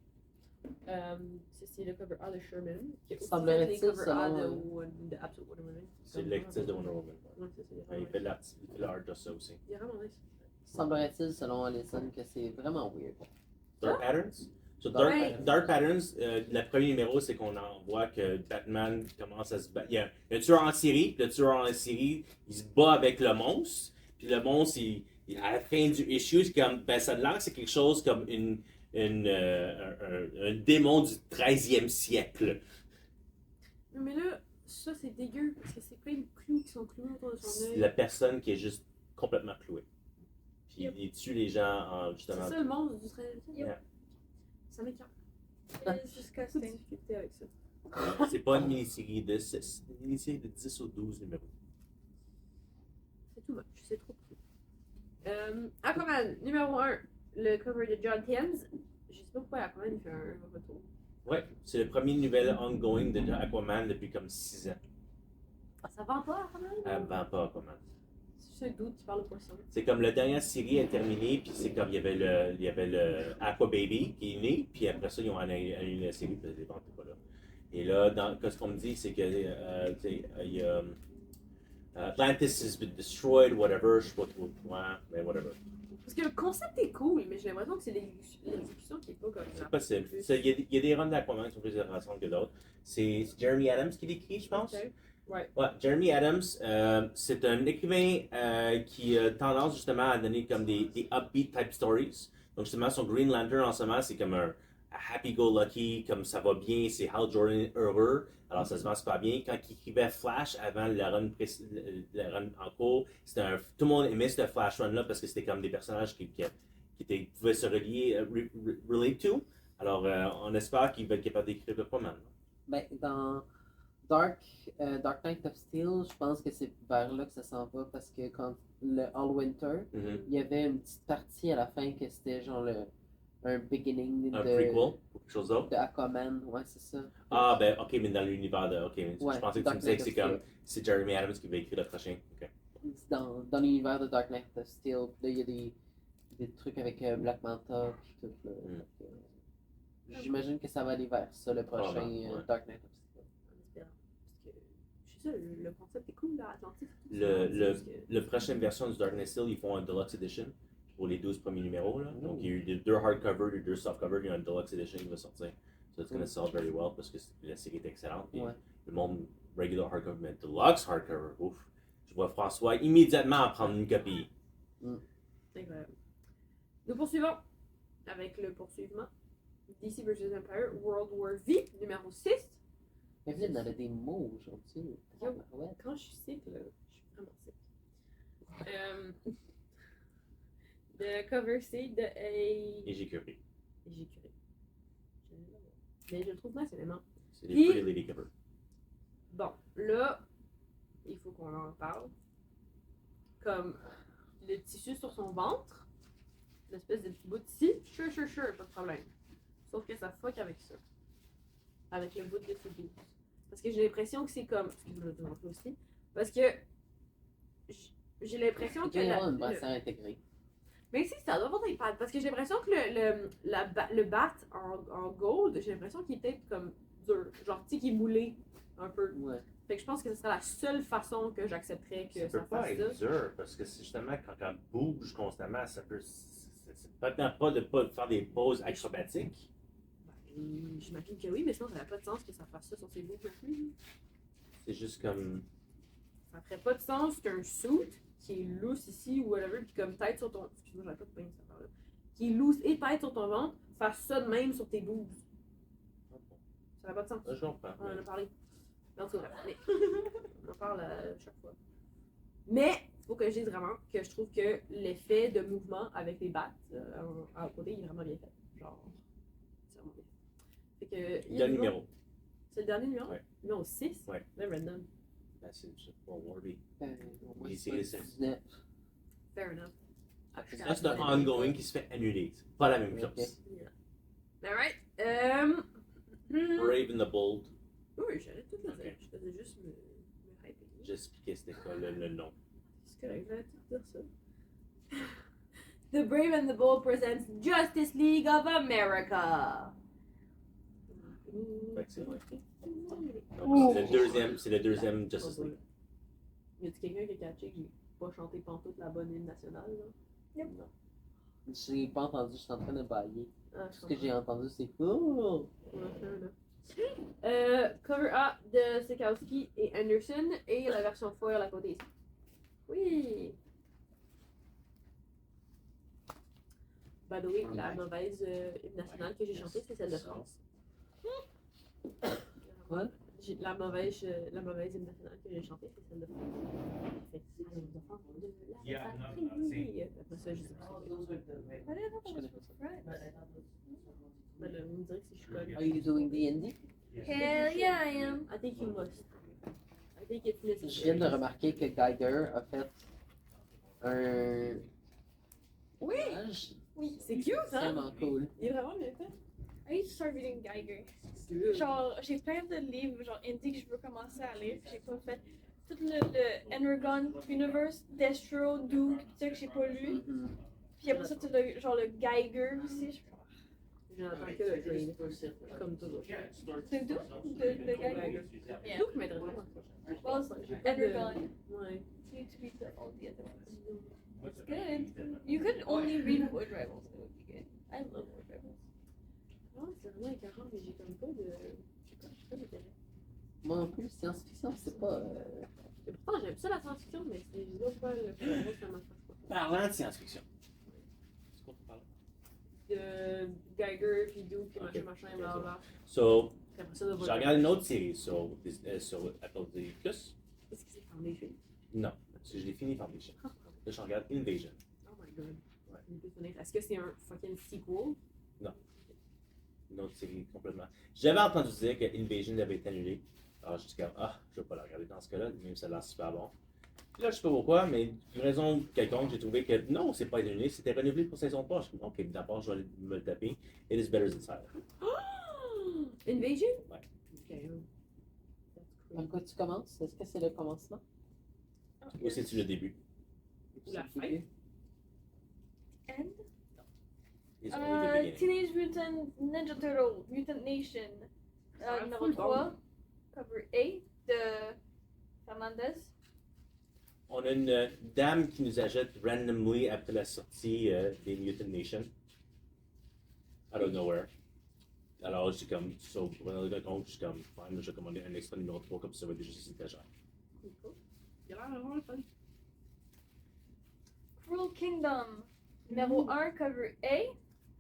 C'est le cover A de Sherman. Qui a aussi fait Semblerait-il, les cover A selon, de Absolute Wonder Woman. C'est lectrice de Wonder Woman. Ouais, c'est ça. Il fait l'art de ça aussi. Il est vraiment nice. Semblerait-il, selon Alison, que c'est vraiment weird. Dark Patterns? So Ouais. Dark Patterns, le premier numéro, c'est qu'on en voit que Batman commence à se battre. Il y a un tueur en série, puis le tueur en série, il se bat avec le monstre. Puis le monstre, à la fin du issue, c'est comme, ben, ça a l'air que c'est quelque chose comme un démon du 13e siècle. Mais là, ça c'est dégueu parce que c'est plein de clous qui sont cloués autour de son C'est œil. la personne qui est juste complètement clouée. Puis Yep. il tue les gens en C'est justement. ça le monstre du 13e siècle? Yeah. Ça m'écoeure. It's disgusting. Difficulté avec ça. C'est pas une mini-série de 6, c'est une mini-série de 10 ou 12 numéros. C'est tout moche, c'est trop petit. Aquaman, numéro 1, le cover de John Thames. Je sais pas pourquoi Aquaman il fait un retour. Ouais, c'est le premier nouvelle ongoing de Aquaman depuis comme 6 ans. Ça vend pas Aquaman? Avant pas Aquaman. C'est juste un doute qui parle au poisson. C'est comme la dernière série est terminée, puis c'est comme il y avait le Aqua Baby qui est né, puis après ça ils ont annulé la série parce que les ventes n'étaient pas là. Et là, ce qu'on me dit, c'est que il y a Atlantis has been destroyed, whatever, je sais pas trop quoi, mais whatever. Parce que le concept est cool, mais j'ai l'impression que c'est l'exécution qui est pas comme ça. C'est possible. Il y a des runs d'Aquaman qui sont plus intéressantes que d'autres. C'est Jeremy Adams qui l'écrit, je pense. Ok. Ouais. Ouais, Jeremy Adams, c'est un écrivain qui a tendance justement à donner comme des upbeat type stories. Donc justement, son Green Lantern en ce moment, c'est comme un happy-go-lucky, comme ça va bien, c'est Hal Jordan heureux. Alors ça se passe pas bien. Quand il écrivait Flash avant le run en cours, tout le monde aimait ce Flash run-là parce que c'était comme des personnages qui pouvaient se relier, relate to. Alors on espère qu'il va être capable d'écrire pas mal. Ben, dans Dark Knight of Steel, je pense que c'est vers là que ça s'en va parce que quand le All Winter, Mm-hmm. il y avait une petite partie à la fin que c'était genre un beginning Un prequel ou quelque chose d'autre. de Aquaman, ouais, c'est ça. Ah, ben, ok, mais dans l'univers de. Ok, mais Ouais, je pensais que tu Dark me disais Knight que c'est of comme. C'est Jeremy Adams qui va écrire le prochain. Ok. Dans l'univers de Dark Knight of Steel, là, il y a des trucs avec Black Manta puis tout. Là. Mm. Fait que, j'imagine que ça va aller vers ça, le prochain Probablement, ouais. Dark Knight of Steel. En espérant. Parce que, je sais ça, le concept est cool, là, Atlantis. Le prochaine version du Dark Knight Steel, ils font un Deluxe Edition pour les 12 premiers numéros. Là. Donc, il y a eu 2 hardcovers, 2 softcovers, il y a un Deluxe Edition qui va sortir. So it's gonna sell very well parce que la série est excellente. Puis Ouais. le monde regular hardcover, mais Deluxe hardcover, ouf. Je vois François immédiatement prendre une copie. Incroyable. Nous poursuivons avec le poursuivement. DC vs Empire, World War V, numéro 6. Evelyne, elle a des mots aujourd'hui. Yo. Ouais. Quand je suis sick, là, je suis vraiment sick. Le cover, c'est de Et j'ai curé. J'ai curé. Mais je le trouve nice, évidemment. C'est des Puis- Pretty Lady covers. Bon, là, il faut qu'on en parle. Comme le tissu sur son ventre, l'espèce de petit bout ici, sure, pas de problème. Sauf que ça fuck avec ça. Avec le bout de ses boobs. Parce que j'ai l'impression que c'est comme. Excuse-moi, je vais te montrer aussi. Parce que j'ai l'impression Il que. doit y avoir une brassière intégrée. Mais si, ça doit avoir des pattes. Parce que j'ai l'impression que le bat en gold, j'ai l'impression qu'il est peut-être comme dur. Genre, tu sais, qu'il est moulé un peu. Ouais. Fait que je pense que ce serait la seule façon que j'accepterais que Ça ça peut pas fasse être ça. dur parce que c'est justement quand on bouge constamment, ça peut. C'est pas de pas faire des pauses acrobatiques. Ben, j'imagine que oui, mais sinon ça n'aurait pas de sens que ça fasse ça sur ses bouts non plus. C'est juste comme. Ça ferait pas de sens qu'un suit qui est loose ici ou whatever, puis comme tête sur ton. Excuse-moi, j'avais pas de pain cette affaire-là. Qui est loose et tête sur ton ventre, faire ça de même sur tes boobs. Ça n'a pas de sens. Je comprends. On en a parlé. En tout cas, mais on en parle chaque fois. Mais, il faut que je dise vraiment que je trouve que l'effet de mouvement avec les battes à côté, il est vraiment bien fait. Genre, c'est vraiment bien fait. Fait que, il y a Le du numéro. bon. C'est le dernier numéro? Ouais. Numéro 6? Ouais. Là, random. Ben, c'est pour Warby. Moi, Et c'est c'est- 19. Fair enough. Ah, je suis Ça, c'est un ongoing qui se fait annuler. C'est pas la même Ok. chose. Alright. Brave and the Bold. Oui, j'allais tout le dire. Ok. Je faisais juste me hyper. J'expliquais c'était quoi le nom. C'est correct, j'allais tout dire ça. The Brave and the Bold presents Justice League of America. Fait que c'est vrai. Donc, c'est le deuxième Justice League. Y a-t-il quelqu'un qui a catché que j'ai pas chanté pantoute la bonne hymne nationale, là? Non. Je l'ai pas entendu, je suis en train de bailler. Ah, Tout ce que j'ai entendu, c'est cool. Cover A de Sekowski et Anderson et la version foil à côté ici. Oui! By the way, la mauvaise hymne nationale que j'ai chantée, c'est celle de France. Quoi? La mauvaise hymne nationale que j'ai chantée, c'est celle de France. Fait que ça nous défend de la patrie. Après ça, je dis pas. I didn't know that was for French. Ben là, vous me direz que si je suis conne. Are you doing the indie? Hell yeah, I am. I think you must. I think it's necessary. Je viens de remarquer que Geiger a fait un. Oui! hommage Oui, c'est cute, hein? vraiment cool. Il est vraiment bien fait. I need to start reading Geiger. Good. Genre, j'ai plein de livres, genre indie que je veux commencer à lire, puis j'ai pas fait. Tout le Energon Universe, Destro, Duke, tout ça que j'ai pas lu. Mhm. Puis après ça, tout le, genre le Geiger aussi. J'entends que le green, comme toujours. C'est Duke? De Geiger? Yeah. Duke m'aiderait vraiment. Well, it's Energon. Ouais. You need to read all the other ones. It's good. You could only read Wood Rivals, it would be good. I love Wood Rivals. Ah, c'est vraiment écœurant, mais j'ai comme pas de. Je sais pas d'intérêt. Moi non plus, science-fiction, c'est pas. Et pourtant, j'aime ça la science-fiction, mais c'est je sais pas le cerveau, ça m'intéresse pas. Parlant de science-fiction. C'est quoi qu'on parle? De Geiger, puis Duke, puis Ok. machin, blablabla. So, Puis après ça, de j'ai regardé une autre série sur Apple TV+. Est-ce que c'est Foundation? Non, parce que je l'ai fini Foundation. Là, je regarde Invasion. Oh my god. Ouais. Il peut finir. Est-ce que c'est un fucking sequel? Une autre série complètement. J'avais entendu dire que Invasion avait été annulé. Alors, je suis comme, je vais pas la regarder dans ce cas-là, même si ça a l'air super bon. Puis là, je sais pas pourquoi, mais d'une raison quelconque, j'ai trouvé que non, c'est pas été annulé, c'était renouvelé pour saison 3. Je suis comme, ok, d'abord, je vais me le taper. It is better inside. Invasion? Ouais. Ok. Par quoi tu commences? Est-ce que c'est le commencement? Ou c'est-tu le début? Ou la C'est le fin? début? And Ils ont eu le beginning. Teenage Mutant Ninja Turtle Mutant Nation. Ça a l'air Numéro full 3, cover A de Fernandez. On a une dame qui nous achète randomly après la sortie des Mutant Nation. Out of nowhere. Alors, j'ai comme, pour un autre compte, je suis comme, fine, je vais commander un extra numéro 3 comme ça va déjà sur l'étagère. Il a l'air vraiment le fun. Cruel Kingdom. Numéro 1, cover A.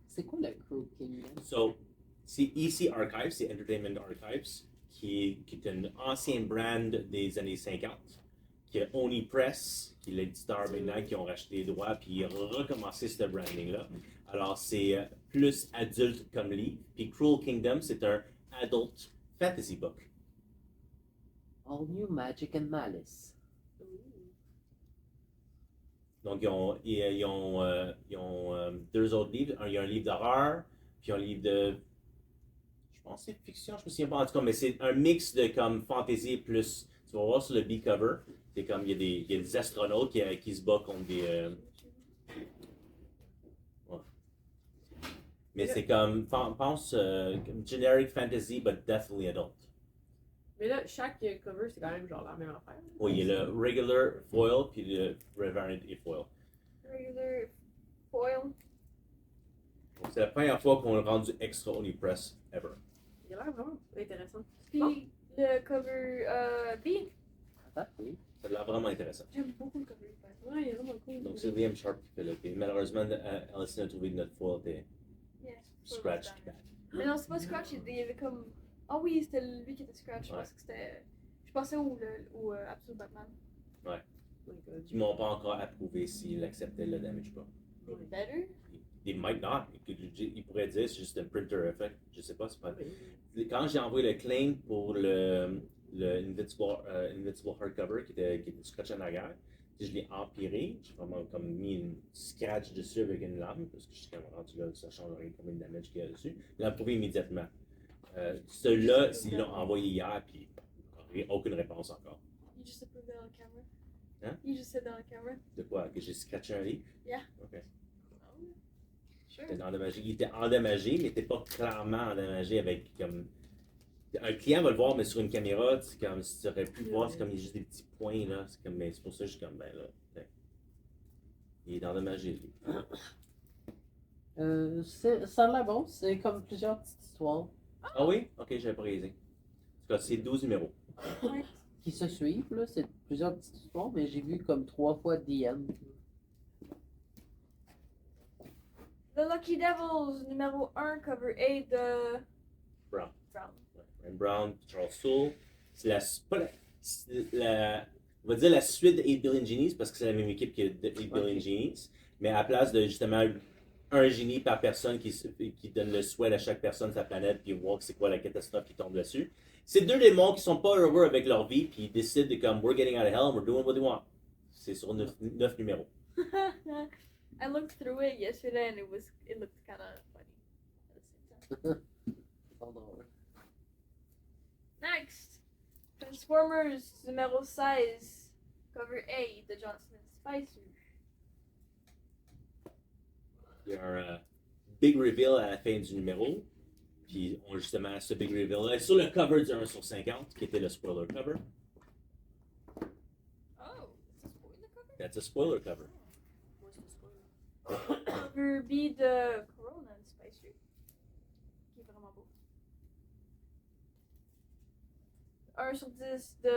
C'est quoi le Crew Kingdom? So, c'est EC Archives, c'est Entertainment Archives, qui est un ancien brand des années 50, qui est Oni Press, qui est l'éditeur maintenant, qui ont racheté les droits, puis recommencé ce branding-là. Alors, c'est plus adulte comme livre. Puis Cruel Kingdom, c'est un adult fantasy book. All New Magic and Malice. Donc, ils ont deux autres livres. Il y a un livre d'horreur, puis un livre de. Je pense que c'est fiction, je me souviens pas en tout cas, mais c'est un mix de comme fantasy plus. Tu vas voir sur le B-cover, c'est comme il y a des astronautes qui se battent contre des. Ouais. Mais c'est comme, pense, comme generic fantasy, but definitely adult. Mais là, chaque cover, c'est quand même genre la même affaire. Oui, il y a le regular foil, puis le variant et foil. Regular foil. Donc, c'est la première fois qu'on a rendu extra Unipress ever. Il a l'air vraiment intéressant. Puis Bon. le cover B. Ah, oui. Ça a l'air vraiment intéressant. J'aime beaucoup le cover. Ouais, il est vraiment cool. Donc, c'est Liam Sharp qui fait le P. Malheureusement, Alison a trouvé que notre foil était Yes. scratch. Mais non, c'est pas Scratch, il y avait comme. Ah oui, c'était lui qui était Scratch. Je Ouais. pensais que c'était. Je pensais au Absolute Batman. Oh my God. Ils m'ont pas encore approuvé s'ils acceptaient le damage ou pas. It's better. They might not. Ils pourraient dire c'est juste un printer effect. Je sais pas, c'est pas. Quand j'ai envoyé le claim pour le Invincible Hardcover qui était scratch en arrière, je l'ai empiré. J'ai vraiment comme mis une scratch dessus avec une lame parce que je suis comme rendu là, ça change rien combien de damage qu'il y a dessus. Il l'a approuvé immédiatement. Ceux-là, ils l'ont envoyé hier, puis aucune réponse encore. You just approved that on camera. Hein? You just said that on camera. De quoi? Que j'ai scratché un lit? Yeah. Ok. Oh. Sure. Il était endommagé. Il était endommagé, mais il n'était pas clairement endommagé avec comme. Un client va le voir, mais sur une caméra, c'est comme si tu aurais pu voir, c'est comme il y a juste des petits points là. C'est comme, mais c'est pour ça que je suis comme, ben là. Ben, il est endommagé, lui. Ça a l'air bon, c'est comme plusieurs petites histoires Ah oui? Ok, j'avais pas réalisé. En tout cas, c'est 12 numéros. Ouais. qui se suivent, là. C'est plusieurs petites histoires, mais j'ai vu comme 3 fois The End. The Lucky Devils, numéro 1, cover 8 de. Brown. Brown. Ryan Brown, Charles Soule. C'est on va dire la suite de 8 Billion Genies parce que c'est la même équipe que de 8 Billion Genies. Mais à la place de justement un génie par personne qui donne le souhait à chaque personne de sa planète puis voir c'est quoi la catastrophe qui tombe dessus. C'est deux démons qui sont pas heureux avec leur vie puis ils décident de comme we're getting out of hell and we're doing what we want. C'est sur 9 numéros. I looked through it yesterday and it looked kind of funny at the same time. C'est pas drôle. Next, Transformers numéro 16, cover 8 de Johnson Spicer. Il y a un big reveal à la fin du numéro. Puis on justement ce big reveal sur le cover du 1 sur 50 qui était le spoiler cover. Oh, it's a spoiler cover? That's a spoiler cover. Moi, c'est spoiler. Cover B de Corona and Spicer. Qui est vraiment beau. 1 sur 10 de.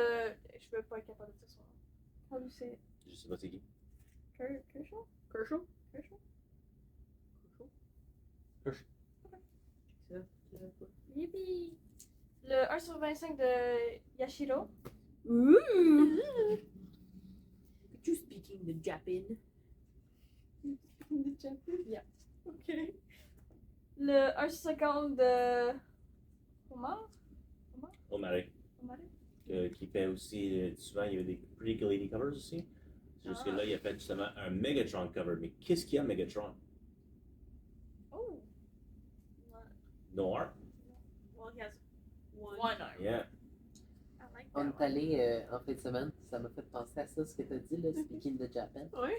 Je veux pas être capable de dire son nom. How do you say it? Je sais pas c'est qui. Kershaw? Kershaw? Kershaw? C'est ça. Yippee! Le 1 sur 25 de Yashiro. Ooh! You speaking the Japan? The Japan? Yeah. Ok. Le 1 sur 50 de. Omar? Omare. Omar? Qui fait aussi souvent il y avait des Pretty Good Lady covers aussi. C'est juste que là il a fait justement un Megatron cover. Mais qu'est-ce qu'il y a Megatron? Oh! No art? Well, he has One. one arm. Yeah. I like On that est allé en fin de semaine, ça m'a fait penser à ça, ce que tu as dit, là, Speaking de Japan. Ouais.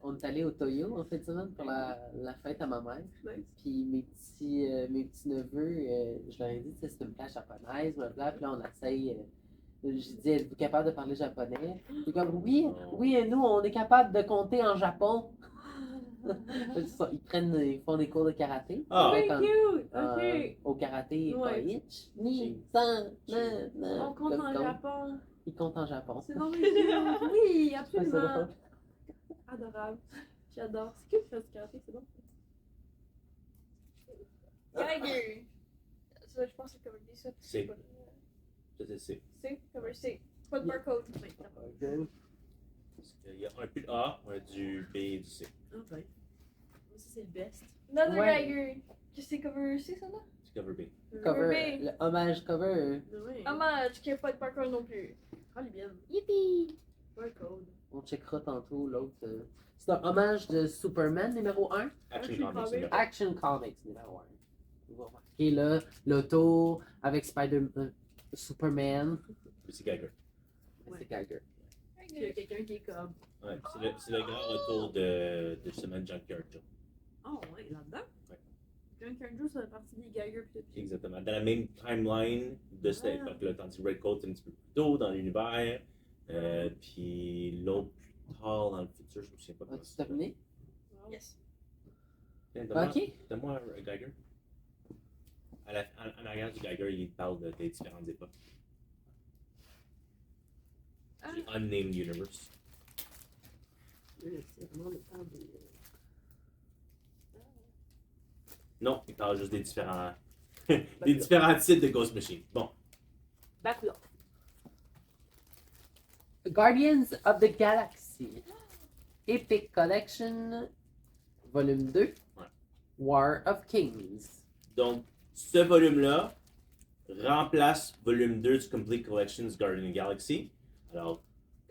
On est allé au Toyo en fin de semaine pour la fête à ma mère. Nice. Puis mes petits neveux, je leur ai dit, tu sais, c'est une plage japonaise, blablabla. Puis là, on essaye. J'ai dit, êtes-vous capable de parler japonais? Puis comme, oui, et nous, on est capable de compter en Japon. Ils font des cours de karaté. Ah. Very Comme, cute! Ok. au karaté, Ouais. Koichi, ni, san, na, na. On compte Comme en compte. Japon. Ils comptent en Japon. C'est donc bien cute. Oui, C'est absolument. drôle. Adorable. J'adore. C'est cute faire du karaté, c'est bon. Geiger! Ça, je pense que c'est cover B, ça. C'est. Pas de- C'est. C, cover C. Pas de barcode. Oui, d'accord. Il y a un plus de A, un du B et du C. Ok. Ça, c'est le best. Another Ouais. Geiger. Que c'est cover C, ça, là? C'est cover B. Cover, B. le hommage cover. Oui. Hommage, qu'il n'y a pas de barcode non plus. Ah, les bien. Yippee! Barcode. On checkera tantôt l'autre. C'est un hommage de Superman numéro 1. Action Action Comics. Comics. numéro. Action Comics numéro 1. Vous remarquez là, l'auto avec Superman. C'est Geiger. C'est Geiger. Il y a quelqu'un qui est comme. Ouais, c'est le grand retour de justement Junkyard Joe. Oh, ouais, là-dedans. Ouais. Junkyard Joe, ça fait partie des Geiger pis tout. Exactement. Dans la même timeline de cette Ah. époque-là. Tandis que Red Coat est un petit peu plus tôt dans l'univers. Puis l'autre plus tard dans le futur, je me souviens pas comment As-tu terminé? Wow. Yes. Tiens, donne-moi- Ok. Donne-moi un Geiger. En arrière du Geiger, il parle des différentes époques. The Unnamed Universe. C'est vraiment le temps de... Non, il parle juste des différents... des différents types de Ghost Machine. Bon. Bakugan. Guardians of the Galaxy. Epic Collection. Volume 2. Ouais. War of Kings. Donc, ce volume-là remplace volume 2 du Complete Collections Guardian of the Galaxy. Alors,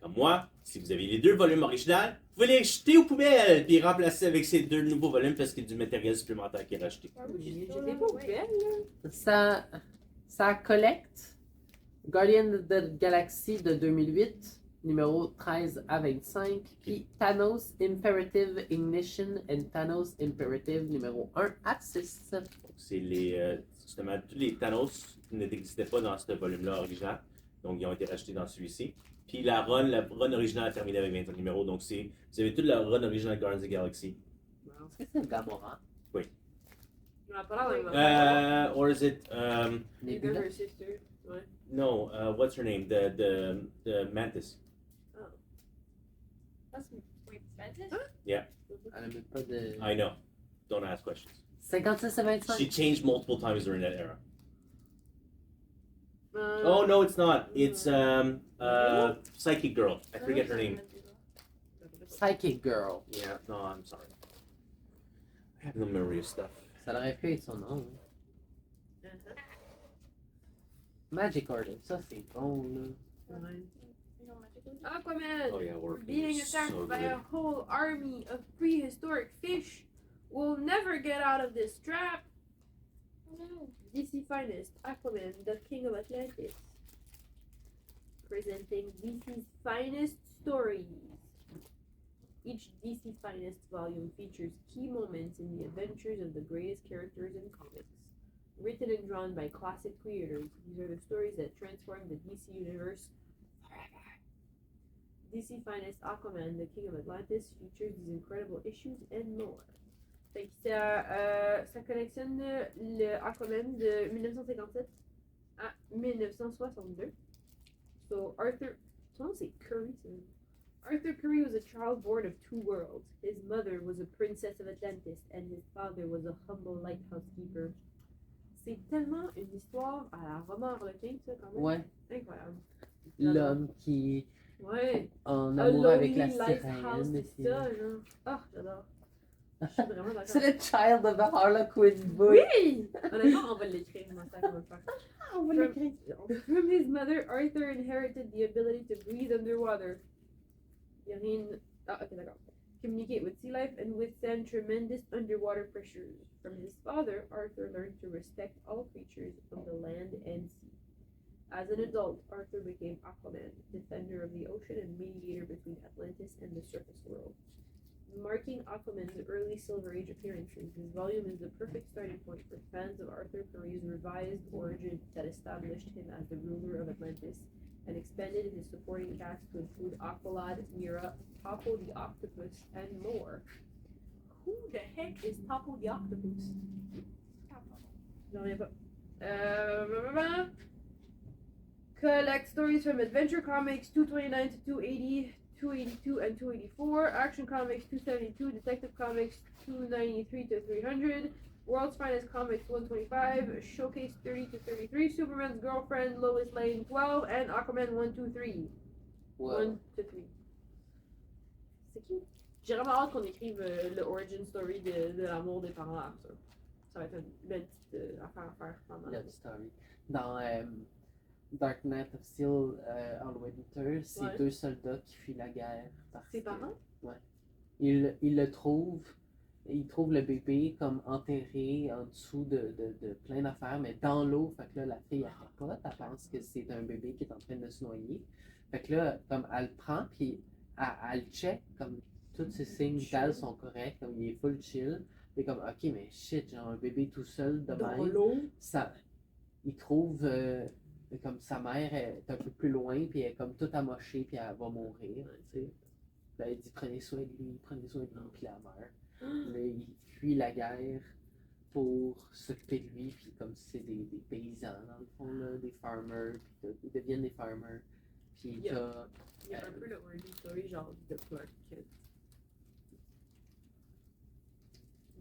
comme moi, si vous avez les deux volumes originaux, vous pouvez les jeter aux poubelles puis remplacer avec ces deux nouveaux volumes parce qu'il y a du matériel supplémentaire qui est rajouté. J'étais pas au belle, là. Ça collecte Guardian of the Galaxy de 2008, numéro 13 à 25, puis Thanos Imperative Ignition and Thanos Imperative numéro 1 à 6. Donc, c'est les, justement tous les Thanos qui n'existaient pas dans ce volume-là original. Donc, ils ont été rajoutés dans celui-ci. Puis la run originale a terminé avec 25 numéros. Donc, vous avez toute la run originale de Guardians of the Galaxy. Est-ce que c'est Gamora? On a pas l'air Or is it, Nebula? her sister. Ouais. no, what's her name? The Mantis. That's wait, Mantis? Elle n'a même pas de... I know. Don't ask questions. 56 à 25. She changed multiple times during that era. Oh, no, it's not. It's, Psychic Girl. I forget her name. Psychic Girl. Yeah, no, I'm sorry. I have no memory of stuff. Ça aurait pu être son nom. Magic Order, ça c'est bon là. Aquaman, Oh, yeah, we're being attacked so by good. a whole army of prehistoric fish, will never get out of this trap. DC Finest, Aquaman, the King of Atlantis. Presenting DC's finest stories. Each DC Finest volume features key moments in the adventures of the greatest characters in comics. Written and drawn by classic creators, these are the stories that transform the DC universe forever. DC Finest Aquaman, the King of Atlantis, features these incredible issues and more. Fait que ça collectionne le Aquaman de 1957 à 1962. So Arthur, son nom c'est Curry. Arthur Curry was a child born of two worlds. His mother was a princess of Atlantis and his father was a humble lighthouse keeper. C'est tellement une histoire à la roman Harlequin, ça, quand même. Ouais. Incroyable. L'homme qui Ouais. est en A amour avec la Lonely Lighthouse, sirène. c'est ça, genre. Ah, j'adore. Je suis vraiment d'accord. C'est le child of a Harlequin book. Oui! Honnêtement, on va l'écrire, moi, ça, on va le faire. On va l'écrire. From his mother, Arthur inherited the ability to breathe underwater. Y a rien... Ah, ok, d'accord. Communicate with sea life and withstand tremendous underwater pressures. From his father, Arthur learned to respect all creatures of the land and sea. As an adult, Arthur became Aquaman, defender of the ocean and mediator between Atlantis and the surface world. Marking Aquaman's early Silver Age appearances, this volume is the perfect starting point for fans of Arthur Curry's revised origin that established him as the ruler of Atlantis and expanded his supporting cast to include Aqualad, Mira, Toppo the Octopus, and more. Who the heck is Toppo the Octopus? J'en reviens pas. Collect stories from Adventure Comics 229 to 280, 282 and 284, Action Comics 272, Detective Comics 293 to 300, World's Finest Comics 125, Showcase 30 to 33, Superman's Girlfriend Lois Lane 12, and Aquaman 1, 2, 3. Wow. 1 to 3. C'est cute. J'ai vraiment hâte qu'on écrive le origin story de l'amour des parents à Arthur. Ça va être une belle petite affaire à faire pendant Love story. Dans Dark Knight of Steel, All Winter, c'est Ouais. deux soldats qui fuient la guerre. Parce Ses que- parents? Ils le trouvent. Ils trouvent le bébé comme enterré en dessous de plein d'affaires, mais dans l'eau. Fait que là, la fille, elle capote, elle pense que c'est un bébé qui est en train de se noyer. Fait que là, comme elle le prend, puis elle le check, comme tous ses signes vitaux sont corrects, comme il est full chill. Et comme, ok, mais shit, genre un bébé tout seul de Dans même. l'eau. Ça, il trouve comme sa mère est un peu plus loin, puis elle est comme toute amochée, puis elle va mourir, tu sais. Là, il dit prenez soin de lui, puis elle meurt. Là, il fuit la guerre pour s'occuper de lui, puis comme c'est des paysans, dans le fond, là, des farmers, puis ils deviennent des farmers. Puis Yeah. t'as. Il y a un peu le origin story, genre de Clark Kent.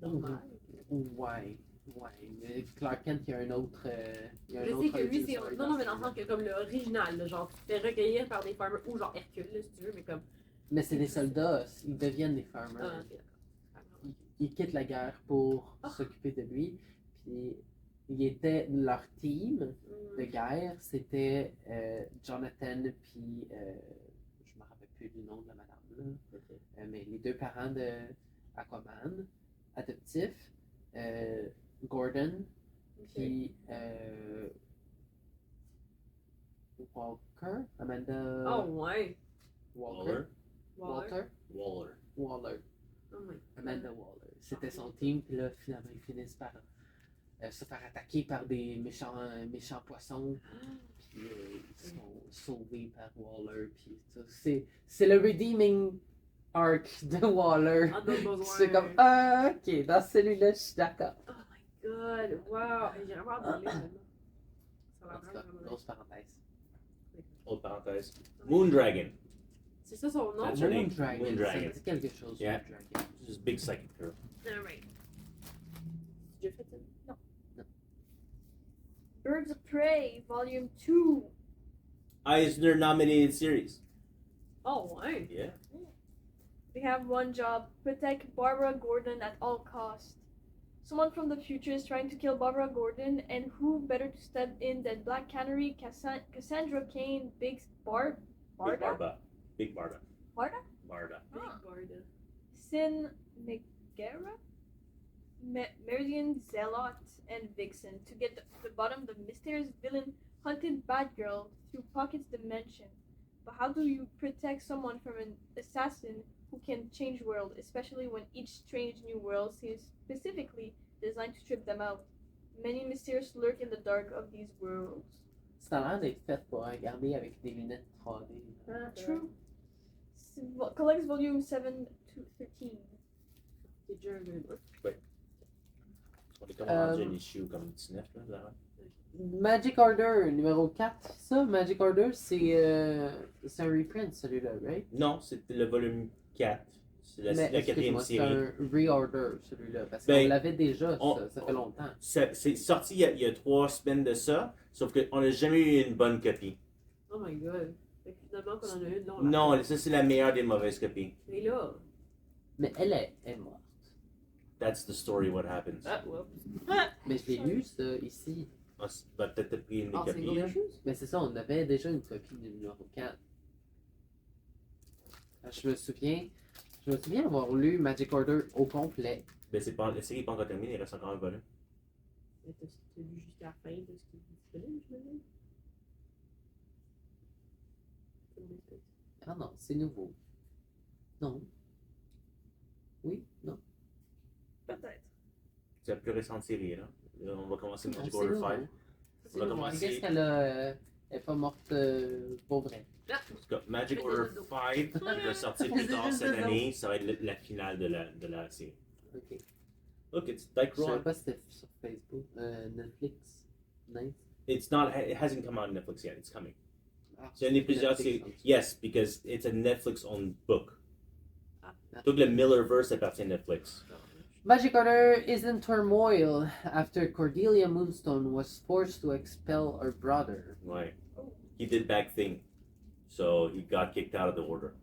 Normal. Ouais. Mais Clark Kent, il y a un autre. Il y a un Je autre sais que lui, origin c'est. story Non, mais dans le celui-là. sens que comme l'original, là, genre, tu te fais recueillir par des farmers ou genre Hercule, là, si tu veux, mais comme. Mais c'est des soldats, ils deviennent des farmers. Ah, ok, d'accord. Ils quittent la guerre pour Ah. s'occuper de lui. Puis il était leur team de guerre, c'était Jonathan puis je me rappelle plus du nom de la madame là. Ok. Mais les deux parents de Aquaman adoptifs, Gordon puis Walker, Amanda Oh, ouais. Walker, Waller. Walter, Waller. Waller. Oh, my Amanda Waller. C'était son team, puis là, finalement, ils finissent par se faire attaquer par des méchants poissons, puis ils sont sauvés par Waller, puis ça. C'est le redeeming arc de Waller. En d'autres besoins. C'est comme, ok, dans celui-là, je suis d'accord. Oh my god, wow. J'ai vraiment hâte de lire celle-là. Ça En va tout cas, vraiment grosse parenthèse. Autre parenthèse. Moondragon. C'est ça son nom? That's her name. Moondragon, Moondragon. ça dit quelque chose, Yeah. Moondragon. This big psychic girl. Alright. Tu as fait ça? Non. Birds of Prey, Volume 2. Eisner nominated series. Oh, ouais. Yeah. We have one job: protect Barbara Gordon at all costs. Someone from the future is trying to kill Barbara Gordon, and who better to step in than Black Canary, Cassandra Cain, Big Barda? Barba. Big Barda. Barda? Barda. Big Ah. Barda. Sin Megara, Meridian Zealot, and Vixen to get to the bottom of the mysterious villain hunted Batgirl through Pocket's dimension. But how do you protect someone from an assassin who can change world, especially when each strange new world seems specifically designed to trip them out? Many mysteries lurk in the dark of these worlds. Ça a l'air d'être fait pour regarder avec des lunettes 3D. True. Collects volume 7 to 13. C'est déjà un good On est comme rendu un issue comme 19 là, Lara. Magic Order numéro 4, ça, Magic Order, c'est un reprint celui-là, right? Non, c'est le volume 4. C'est la Mais quatrième excuse-moi, c'est série. un reorder celui-là, parce Ben, qu'on l'avait déjà, on- ça fait longtemps. C'est sorti il y a 3 semaines de ça, sauf qu'on n'a jamais eu une bonne copie. Oh my god. Fait que finalement, qu'on en a une, là, on Non, ça c'est la meilleure des mauvaises copies. Mais là. Mais elle est morte. That's the story, what happens. Ah, whoops. Mais je l'ai lu, ça, ici. Ah, bah, peut-être t'as pris une des Ah, copies. single Là. issues? Mais c'est ça, on avait déjà une copie du numéro 4. Je me souviens avoir lu Magic Order au complet. Ben, la série n'est pas encore terminée, il reste encore un volume. Mais t'as lu jusqu'à la fin de ce qui est disponible, je me dis. Ah non, c'est nouveau. Non. Oui, non. Peut-être. C'est la plus récente série, là. Là, on va commencer Non, Magic c'est Order nouveau. 5. C'est On va nouveau. commencer. Qu'est-ce qu'elle a... elle est pas morte pour vrai. En tout cas, Magic Order 5 qui va sortir plus tard cette année, ça va être la finale de la série. Ok. Look, it's Je savais Dichron. pas si c'était sur Facebook. Netflix. Nice. It's not, it hasn't come out on Netflix yet, it's coming. Ah, C'est une des plusieurs Netflix, séries. ok. Yes, because it's a Netflix-owned book. Ah. Tout le Millerverse appartient à Netflix. Magic Order is in turmoil after Cordelia Moonstone was forced to expel her brother. Ouais. He did bad thing. So he got kicked out of the order.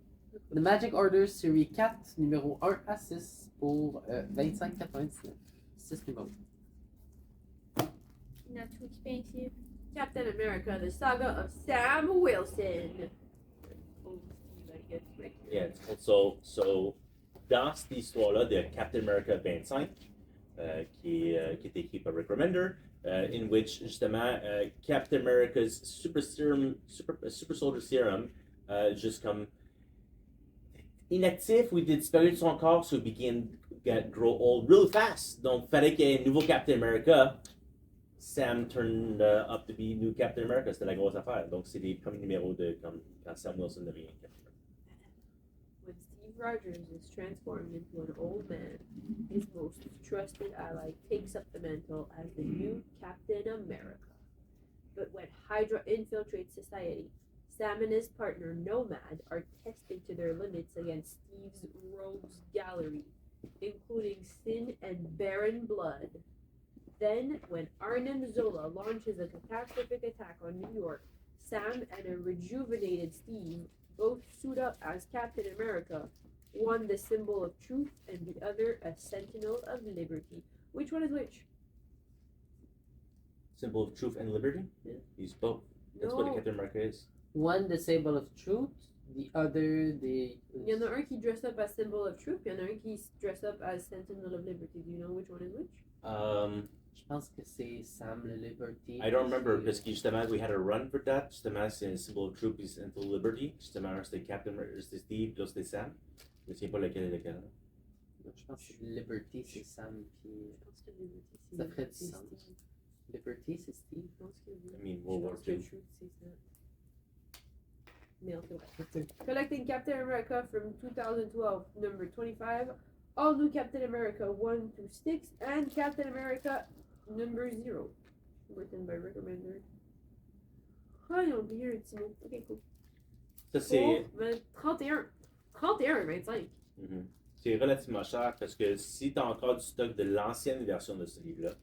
The Magic Order série 4, numéro 1 à 6 pour 25,99. 6 numéros. Not too expensive. Captain America, the saga of Sam Wilson. Oh, Steve, I guess, right here. Yeah, so dans cette histoire-là de Captain America 25, qui est écrit par Rick Remender, in which justement Captain America's super soldier serum, juste comme inactif ou il était disparu de son corps, so he began to grow old really fast. Donc, fallait qu'il y ait un nouveau Captain America. Sam turned up to be new Captain America, c'était la grosse affaire. Donc, c'est les premiers numéros de quand Sam Wilson devient Captain America. When Steve Rogers is transformed into an old man, his most trusted ally takes up the mantle as the new Captain America. But when Hydra infiltrates society, Sam and his partner Nomad are tested to their limits against Steve's rogues gallery, including Sin and Baron Blood. Then, when Arnim Zola launches a catastrophic attack on New York, Sam and a rejuvenated Steve both suit up as Captain America, one the symbol of truth and the other a sentinel of liberty. Which one is which? Symbol of truth and liberty? Yeah. He's both. That's what the Captain America is. One, the symbol of truth. The other, the. Il y en a un qui dress up as symbol of truth, il y en a un qui dress up as sentinel of liberty. Do you know which one is which? Je pense que c'est Sam le Liberty. I don't remember, parce que justement, we had a run for that. Justement, c'est un symbol of truth et until liberty. Justement, c'était Captain America, c'était Steve, puis là, c'était Sam. Je ne sais pas lequel est lequel. Je pense que Liberty, c'est Sam. Puis... Je pense que liberty, c'est Ça ferait du c'est sens. Steve. Liberty, c'est Steve. Je pense que oui. I mean, Je World War pense que II. truth, c'est ça. Mais en tout cas. Collecting Captain America from 2012, number 25. All new Captain America 1 through 6 and Captain America number 0. Written by Rick Remender. Ah, ils ont oublié un petit mot. Ok, cool. Ça, c'est. 31. 31 et 25. Mhm. C'est relativement cher parce que si tu as encore du stock de l'ancienne version de ce livre-là,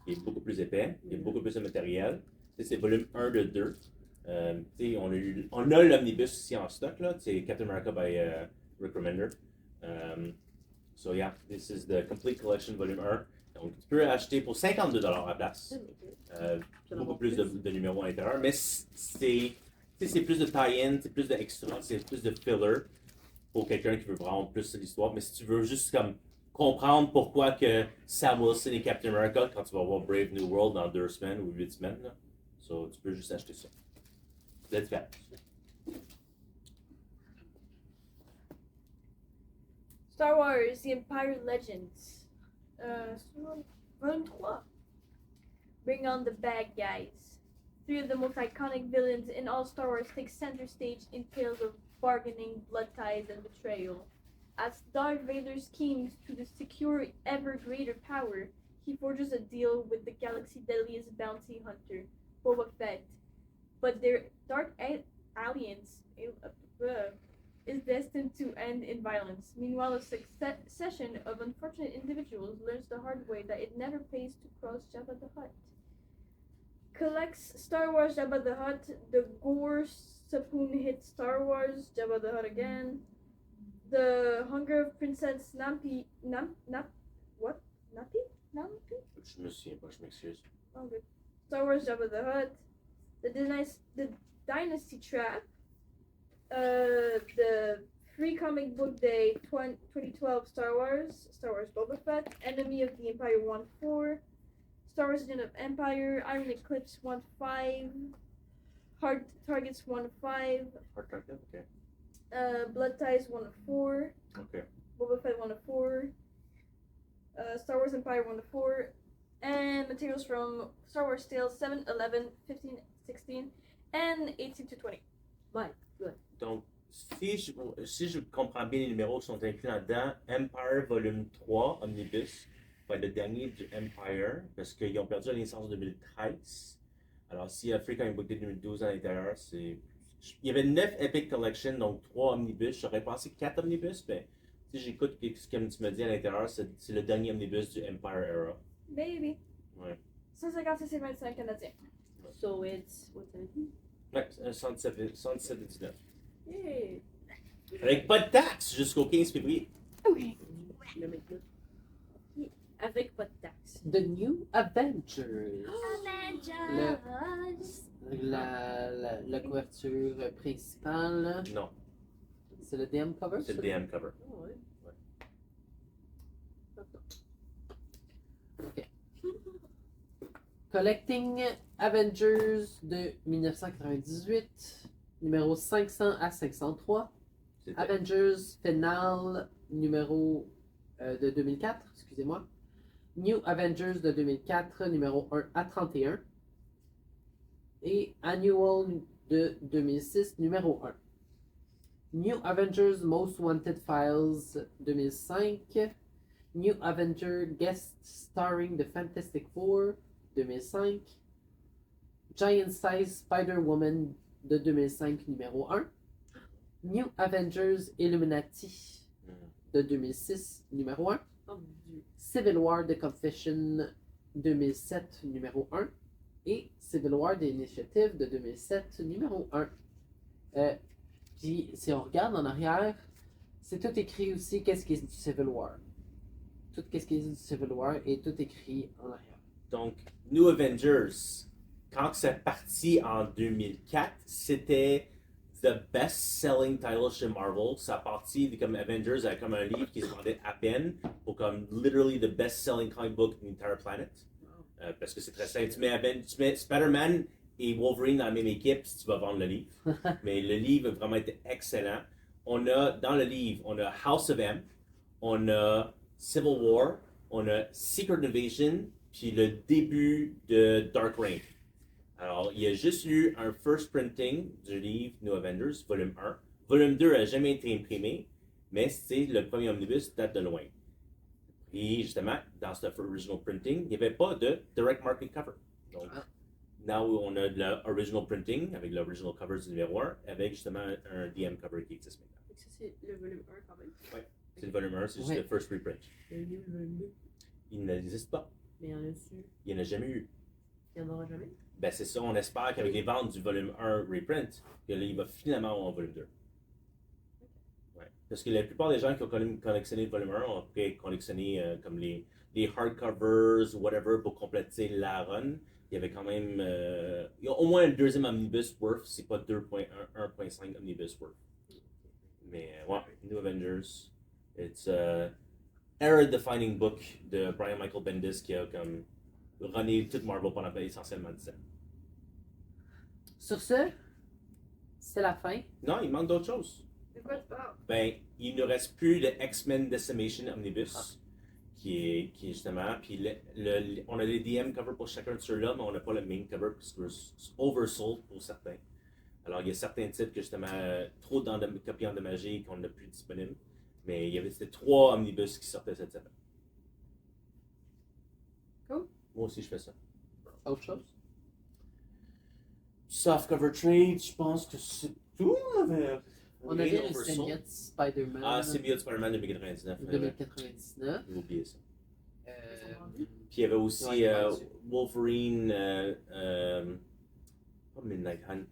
il est beaucoup plus épais, il y a beaucoup plus de matériel. Tu sais, c'est volume 1 de 2. Tu sais, on a l'omnibus ici en stock, là. C'est Captain America by Rick Remender. So yeah, this is the complete collection volume 1. Donc tu peux acheter pour 52$ à la place. Beaucoup plus de numéros à l'intérieur, mais c'est plus de tie-in, c'est plus d'extra, c'est plus de filler pour quelqu'un qui veut vraiment plus de l'histoire. Mais si tu veux juste comme comprendre pourquoi que Sam Wilson est Captain America quand tu vas voir Brave New World dans 2 semaines ou 8 semaines, là, so, tu peux juste acheter ça. Let's go. Star Wars The Empire Legends. Volume 3. Bring on the bad guys. 3 of the most iconic villains in all Star Wars take center stage in tales of bargaining, blood ties, and betrayal. As Darth Vader schemes to secure ever greater power, he forges a deal with the galaxy's deadliest bounty hunter, Boba Fett. But their dark alliance is destined to end in violence. Meanwhile, a succession of unfortunate individuals learns the hard way that it never pays to cross Jabba the Hutt. Collects Star Wars Jabba the Hutt, the Gore Sapoon hit Star Wars Jabba the Hutt again, the Hunger of Princess Napi? Je me souviens pas, je m'excuse. Oh, good. Star Wars Jabba the Hutt, the Dynasty Trap, the Free Comic Book Day 2012 Star Wars Boba Fett, Enemy of the Empire 1-4, Star Wars Legend of Empire, Iron Eclipse 1-5, Hard Targets 1-5, Hard Target, okay. Blood Ties 1-4, Okay. Boba Fett 1-4, Star Wars Empire 1-4, and materials from Star Wars Tales 7, 11, 15, 16, and 18-20. Donc, si je comprends bien les numéros qui sont inclus là-dedans, Empire Volume 3, Omnibus, va être le dernier du Empire, parce qu'ils ont perdu la licence en 2013. Alors, s'il y a Free Comic Book Day 2012 à l'intérieur, c'est... Il y avait 9 Epic Collection, donc 3 Omnibus. J'aurais pensé 4 Omnibus, mais si j'écoute ce que tu me dis à l'intérieur, c'est le dernier Omnibus du Empire Era. Baby. Ouais. 156 et 25 canadiens. So it's... What's it? Ouais, 117,19. Yay! Avec pas de taxes jusqu'au 15 février. Oui. Le maintenant. Yeah. Avec pas de taxes. The New Avengers. Avengers. La couverture principale, Non, c'est le DM cover? c'est le DM cover. Oh, ouais. Ok. Collecting Avengers de 1998, numéro 500 à 503. C'était Avengers Final numéro de 2004, excusez-moi. New Avengers de 2004, numéro 1 à 31. Et Annual de 2006, numéro 1. New Avengers Most Wanted Files 2005. New Avenger Guest Starring the Fantastic Four 2005. Giant Size Spider-Woman de 2005, numéro 1. New Avengers Illuminati de 2006, numéro 1. Oh mon dieu. Civil War The Confession 2007, numéro 1. Et Civil War The Initiative de 2007, numéro 1. Puis, si on regarde en arrière, c'est tout écrit aussi qu'est-ce qui est du Civil War. Tout qu'est-ce qui est du Civil War est tout écrit en arrière. Donc, New Avengers, quand c'est parti en 2004, c'était the best-selling title chez Marvel. Ça a parti comme Avengers avec comme un livre qui se vendait à peine pour comme literally the best-selling comic book in the entire planet. Parce que c'est très simple. Tu mets Spider-Man et Wolverine dans la même équipe si tu vas vendre le livre. Mais le livre a vraiment été excellent. On a, dans le livre, on a House of M, on a Civil War, on a Secret Invasion, puis le début de Dark Reign. Alors, il y a juste eu un first printing du livre New Avengers, volume 1. Volume 2 n'a jamais été imprimé, mais c'est le premier omnibus date de loin. Et justement, dans ce original printing, il n'y avait pas de direct market cover. Donc, now on a de l'original printing avec l'original cover du numéro 1, avec justement un DM cover qui existe maintenant. Donc ça, c'est le volume 1 quand même. Oui, c'est le volume 1, c'est juste Ouais. le first reprint. Il y a eu le volume 2. Il n'existe pas. Mais il y en a dessus. Il n'y en a jamais eu. Il n'y en aura jamais. Ben c'est ça, on espère qu'avec les ventes du volume 1 reprint, que là, il va finalement avoir un volume 2. Ouais. Parce que la plupart des gens qui ont collectionné le volume 1 ont après collectionné comme les hardcovers ou whatever pour compléter la run. Il y avait quand même il y a au moins un deuxième omnibus worth, c'est pas 1.5 omnibus worth. Mais ouais, New Avengers, it's a era-defining book de Brian Michael Bendis qui a comme runné toute Marvel pendant essentiellement 10 ans. Sur ce, c'est la fin. Non, il manque d'autres choses. De quoi tu parles? Ben, il ne reste plus le X-Men Decimation Omnibus, qui est justement, puis on a les DM cover pour chacun de ceux-là, mais on n'a pas le main cover parce que c'est oversold pour certains. Alors, il y a certains titres que justement, trop de copies endommagées qu'on n'a plus disponibles, mais c'était 3 omnibus qui sortaient cette semaine. Cool. Moi aussi, je fais ça. Autre chose? Soft cover trade, je pense que c'est tout. On avait le Symbiote Spider-Man Ah, Symbiote Spider-Man 2099. 2099. J'ai oublié ça. Euh, Puis il y avait aussi Ouais, vendu. Wolverine, pas Midnight Hunt,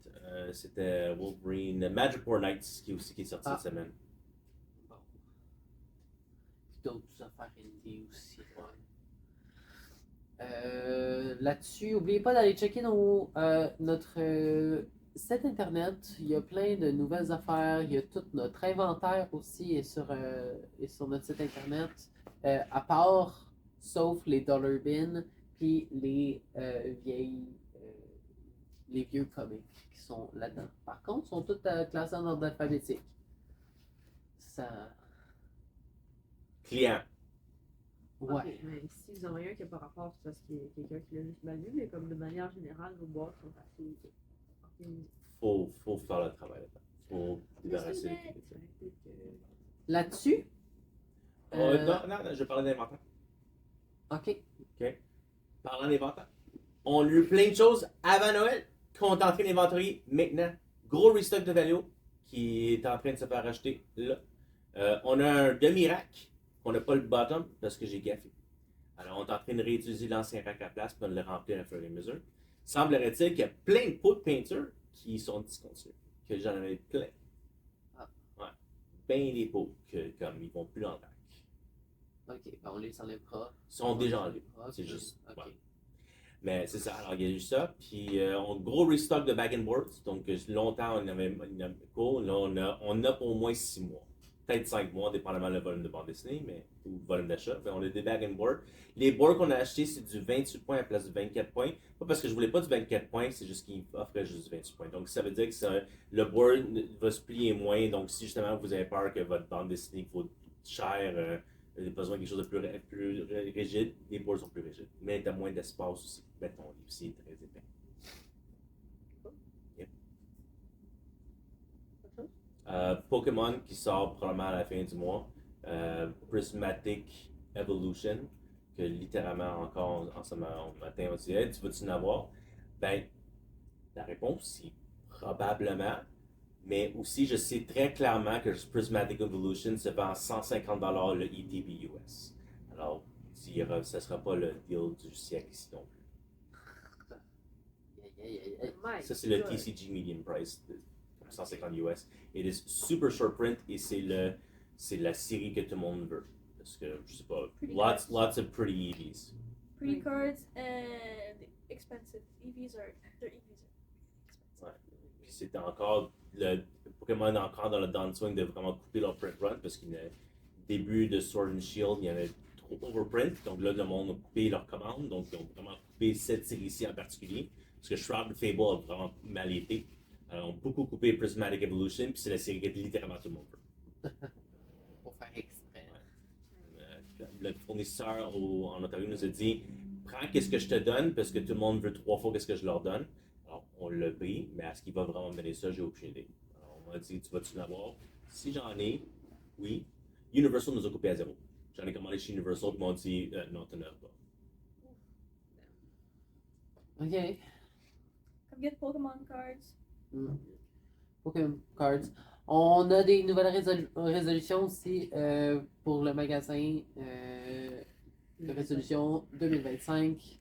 c'était Wolverine Magic War Nights qui est sorti Ah. cette semaine. Bon. Puis d'autres affaires indie aussi. Ouais. Là-dessus, n'oubliez pas d'aller checker notre site internet. Il y a plein de nouvelles affaires. Il y a tout notre inventaire aussi est sur notre site internet. À part, sauf les dollar bins, puis les vieux comics qui sont là-dedans. Par contre, ils sont tous classés en ordre alphabétique. Ça. Client. Ouais. Ok, mais si vous en avez un qui n'a pas rapport, c'est parce qu'il y a quelqu'un qui l'a juste mal lu, mais comme de manière générale, vos boîtes sont assez organisées. Faut faire le travail là-dedans. Faut débarrasser les Là-dessus. non, je parlais d'inventaire. Ok. Parlant d'inventaire. On a eu plein de choses avant Noël qu'on est en train d'inventorier maintenant. Gros restock de Valio qui est en train de se faire acheter là. On a un demi-rack qu'on n'a pas le bottom parce que j'ai gaffé. Alors on est en train de réutiliser l'ancien rack à place pour le remplir à fur et à mesure. Semblerait-il qu'il y a plein de pots de peinture qui sont discontinués. Que j'en avais plein. Ah. Ouais. Ben des pots que comme ils vont plus dans le rack. Ok, ben on les enlèvera. Ils sont déjà enlevés. C'est juste. Ouais. Mais c'est ça, alors il y a eu ça. Puis on gros restock de bag and boards. Donc longtemps on avait cool. Là on a au moins 6 mois. Peut-être 5 mois, dépendamment du volume de bande dessinée, mais ou volume d'achat. On a des bag and boards. Les boards qu'on a achetés, c'est du 28 points à la place du 24 points. Pas parce que je voulais pas du 24 points, c'est juste qu'ils offraient juste du 28 points. Donc ça veut dire que le board va se plier moins. Donc si justement vous avez peur que votre bande dessinée coûte cher, vous avez besoin de quelque chose de plus rigide, les boards sont plus rigides. Mais tu as moins d'espace aussi pour mettre ton livre si il est très épais. Pokémon qui sort probablement à la fin du mois. Prismatic Evolution, que littéralement encore en ce matin on dit hey, tu veux-tu en avoir? Ben, la réponse c'est Probablement. Mais aussi, je sais très clairement que Prismatic Evolution se vend 150$ le ETB US. Alors, ce ne sera pas le deal du siècle ici non plus. My Ça, c'est le God. TCG medium price de 150 US. It is super short print et c'est la série que tout le monde veut. Parce que, je sais pas, Pretty lots of pretty EVs. Pretty cards and expensive. EVs are expensive. Ouais. Puis c'était encore le Pokémon encore dans le downswing de vraiment couper leur print run parce qu'il y a début de Sword and Shield, il y avait trop overprint. Donc là, le monde a coupé leur commande. Donc ils ont vraiment coupé cette série-ci en particulier. Parce que Shroud and Fable a vraiment mal été. Ils ont beaucoup coupé Prismatic Evolution, puis c'est la série que littéralement tout le monde veut. Pour faire exprès. Le fournisseur en Ontario nous a dit prends qu'est-ce que je te donne parce que tout le monde veut 3 fois qu'est-ce que je leur donne. Alors, on l'a pris, mais est-ce qu'il va vraiment me donner ça, j'ai aucune idée. Alors, on m'a dit tu vas-tu l'avoir si j'en ai, oui. Universal nous a coupé à 0. J'en ai commandé chez Universal, ils m'ont dit non, tu n'en as pas. Ok. Come get Pokemon cards. Pokémon Cards. On a des nouvelles résolutions aussi pour le magasin. Résolution 2025.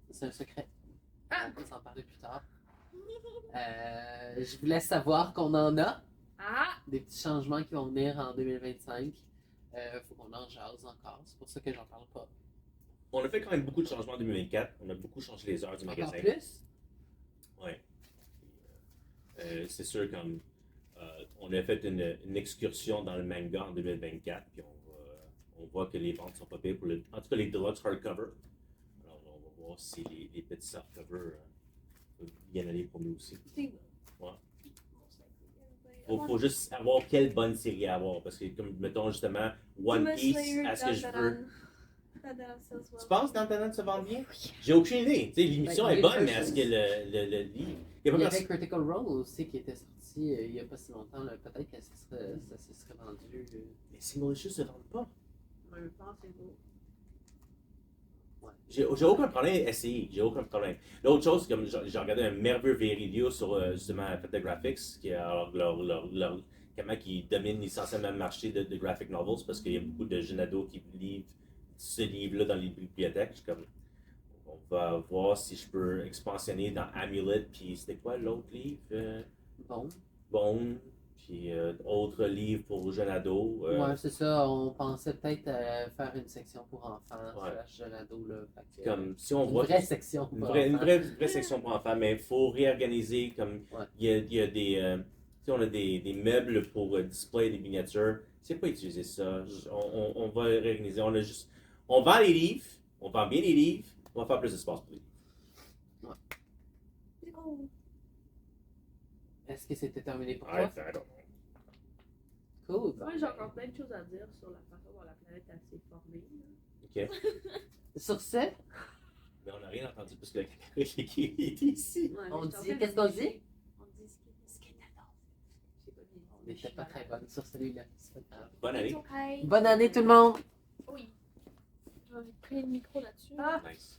C'est un secret. On va s'en parler plus tard. Je vous laisse savoir qu'on en a. Ah! Des petits changements qui vont venir en 2025. Faut qu'on en jase encore. C'est pour ça que j'en parle pas. On a fait quand même beaucoup de changements en 2024. On a beaucoup changé les heures du Encore magasin. plus? Ouais. C'est sûr, comme on a fait une excursion dans le manga en 2024, puis on voit que les ventes sont pas pires pour en tout cas les deluxe hardcover. Alors on va voir si les petits hardcovers peuvent bien aller pour nous aussi. They will. Ouais. Most likely. Faut juste avoir quelle bonne série à avoir, parce que comme mettons justement One Demon Piece, Slayer, est-ce que je veux. Dandadan. Dandadan sells well. Tu penses Dandadan se vend bien? J'ai aucune idée. Tu sais, l'émission Ben, est les bonne, deux mais est-ce que le livre. Il y a Il pas y personne- avait Critical Role aussi qui était sorti il n'y a pas si longtemps. Là. Peut-être que ça se serait vendu. Les single issues se vendent pas. Moi, je pense que c'est beau. J'ai aucun problème à essayer, j'ai aucun problème. L'autre chose, comme j'ai regardé un merveilleux vidéo sur justement Fête Graphics, qui est comment ils dominent essentiellement le marché de graphic novels, parce qu'il y a beaucoup de jeunes ados qui lisent ce livre-là dans les bibliothèques. Je suis comme, on va voir si je peux expansionner dans Amulet, puis c'était quoi l'autre livre? Bon. Bone, puis autre livre pour jeunes ados. Ouais, c'est ça. On pensait peut-être faire une section pour enfants, Ouais. slash jeune ado. Là. Fait que, Comme si on une voit. vraie section Une pour vraie, enfants. vraie section pour enfants, mais il faut réorganiser. Comme Ouais. il y a des. Tu sais, on a des meubles pour display des miniatures. C'est pas utiliser ça. On va réorganiser. On vend les livres. On vend bien les livres. On va faire plus d'espace pour les livres. Oh. Est-ce que c'était terminé pour Ouais, toi? I don't know. Cool. Moi, j'ai encore plein de choses à dire sur la façon dont la planète s'est formée. là. OK. Sur ce, Mais on n'a rien entendu parce que le qui est ici. Ouais, On mais dit- j'étais en train de qu'est-ce qu'on dit? réfléchir. On dit ce qui est dedans. J'ai pas bien dit. on n'était pas très bonne sur celui-là. C'est pas grave. Bonne année. It's okay. Bonne année tout le monde! Oui. Je vais prendre le micro là-dessus. Ah! Nice.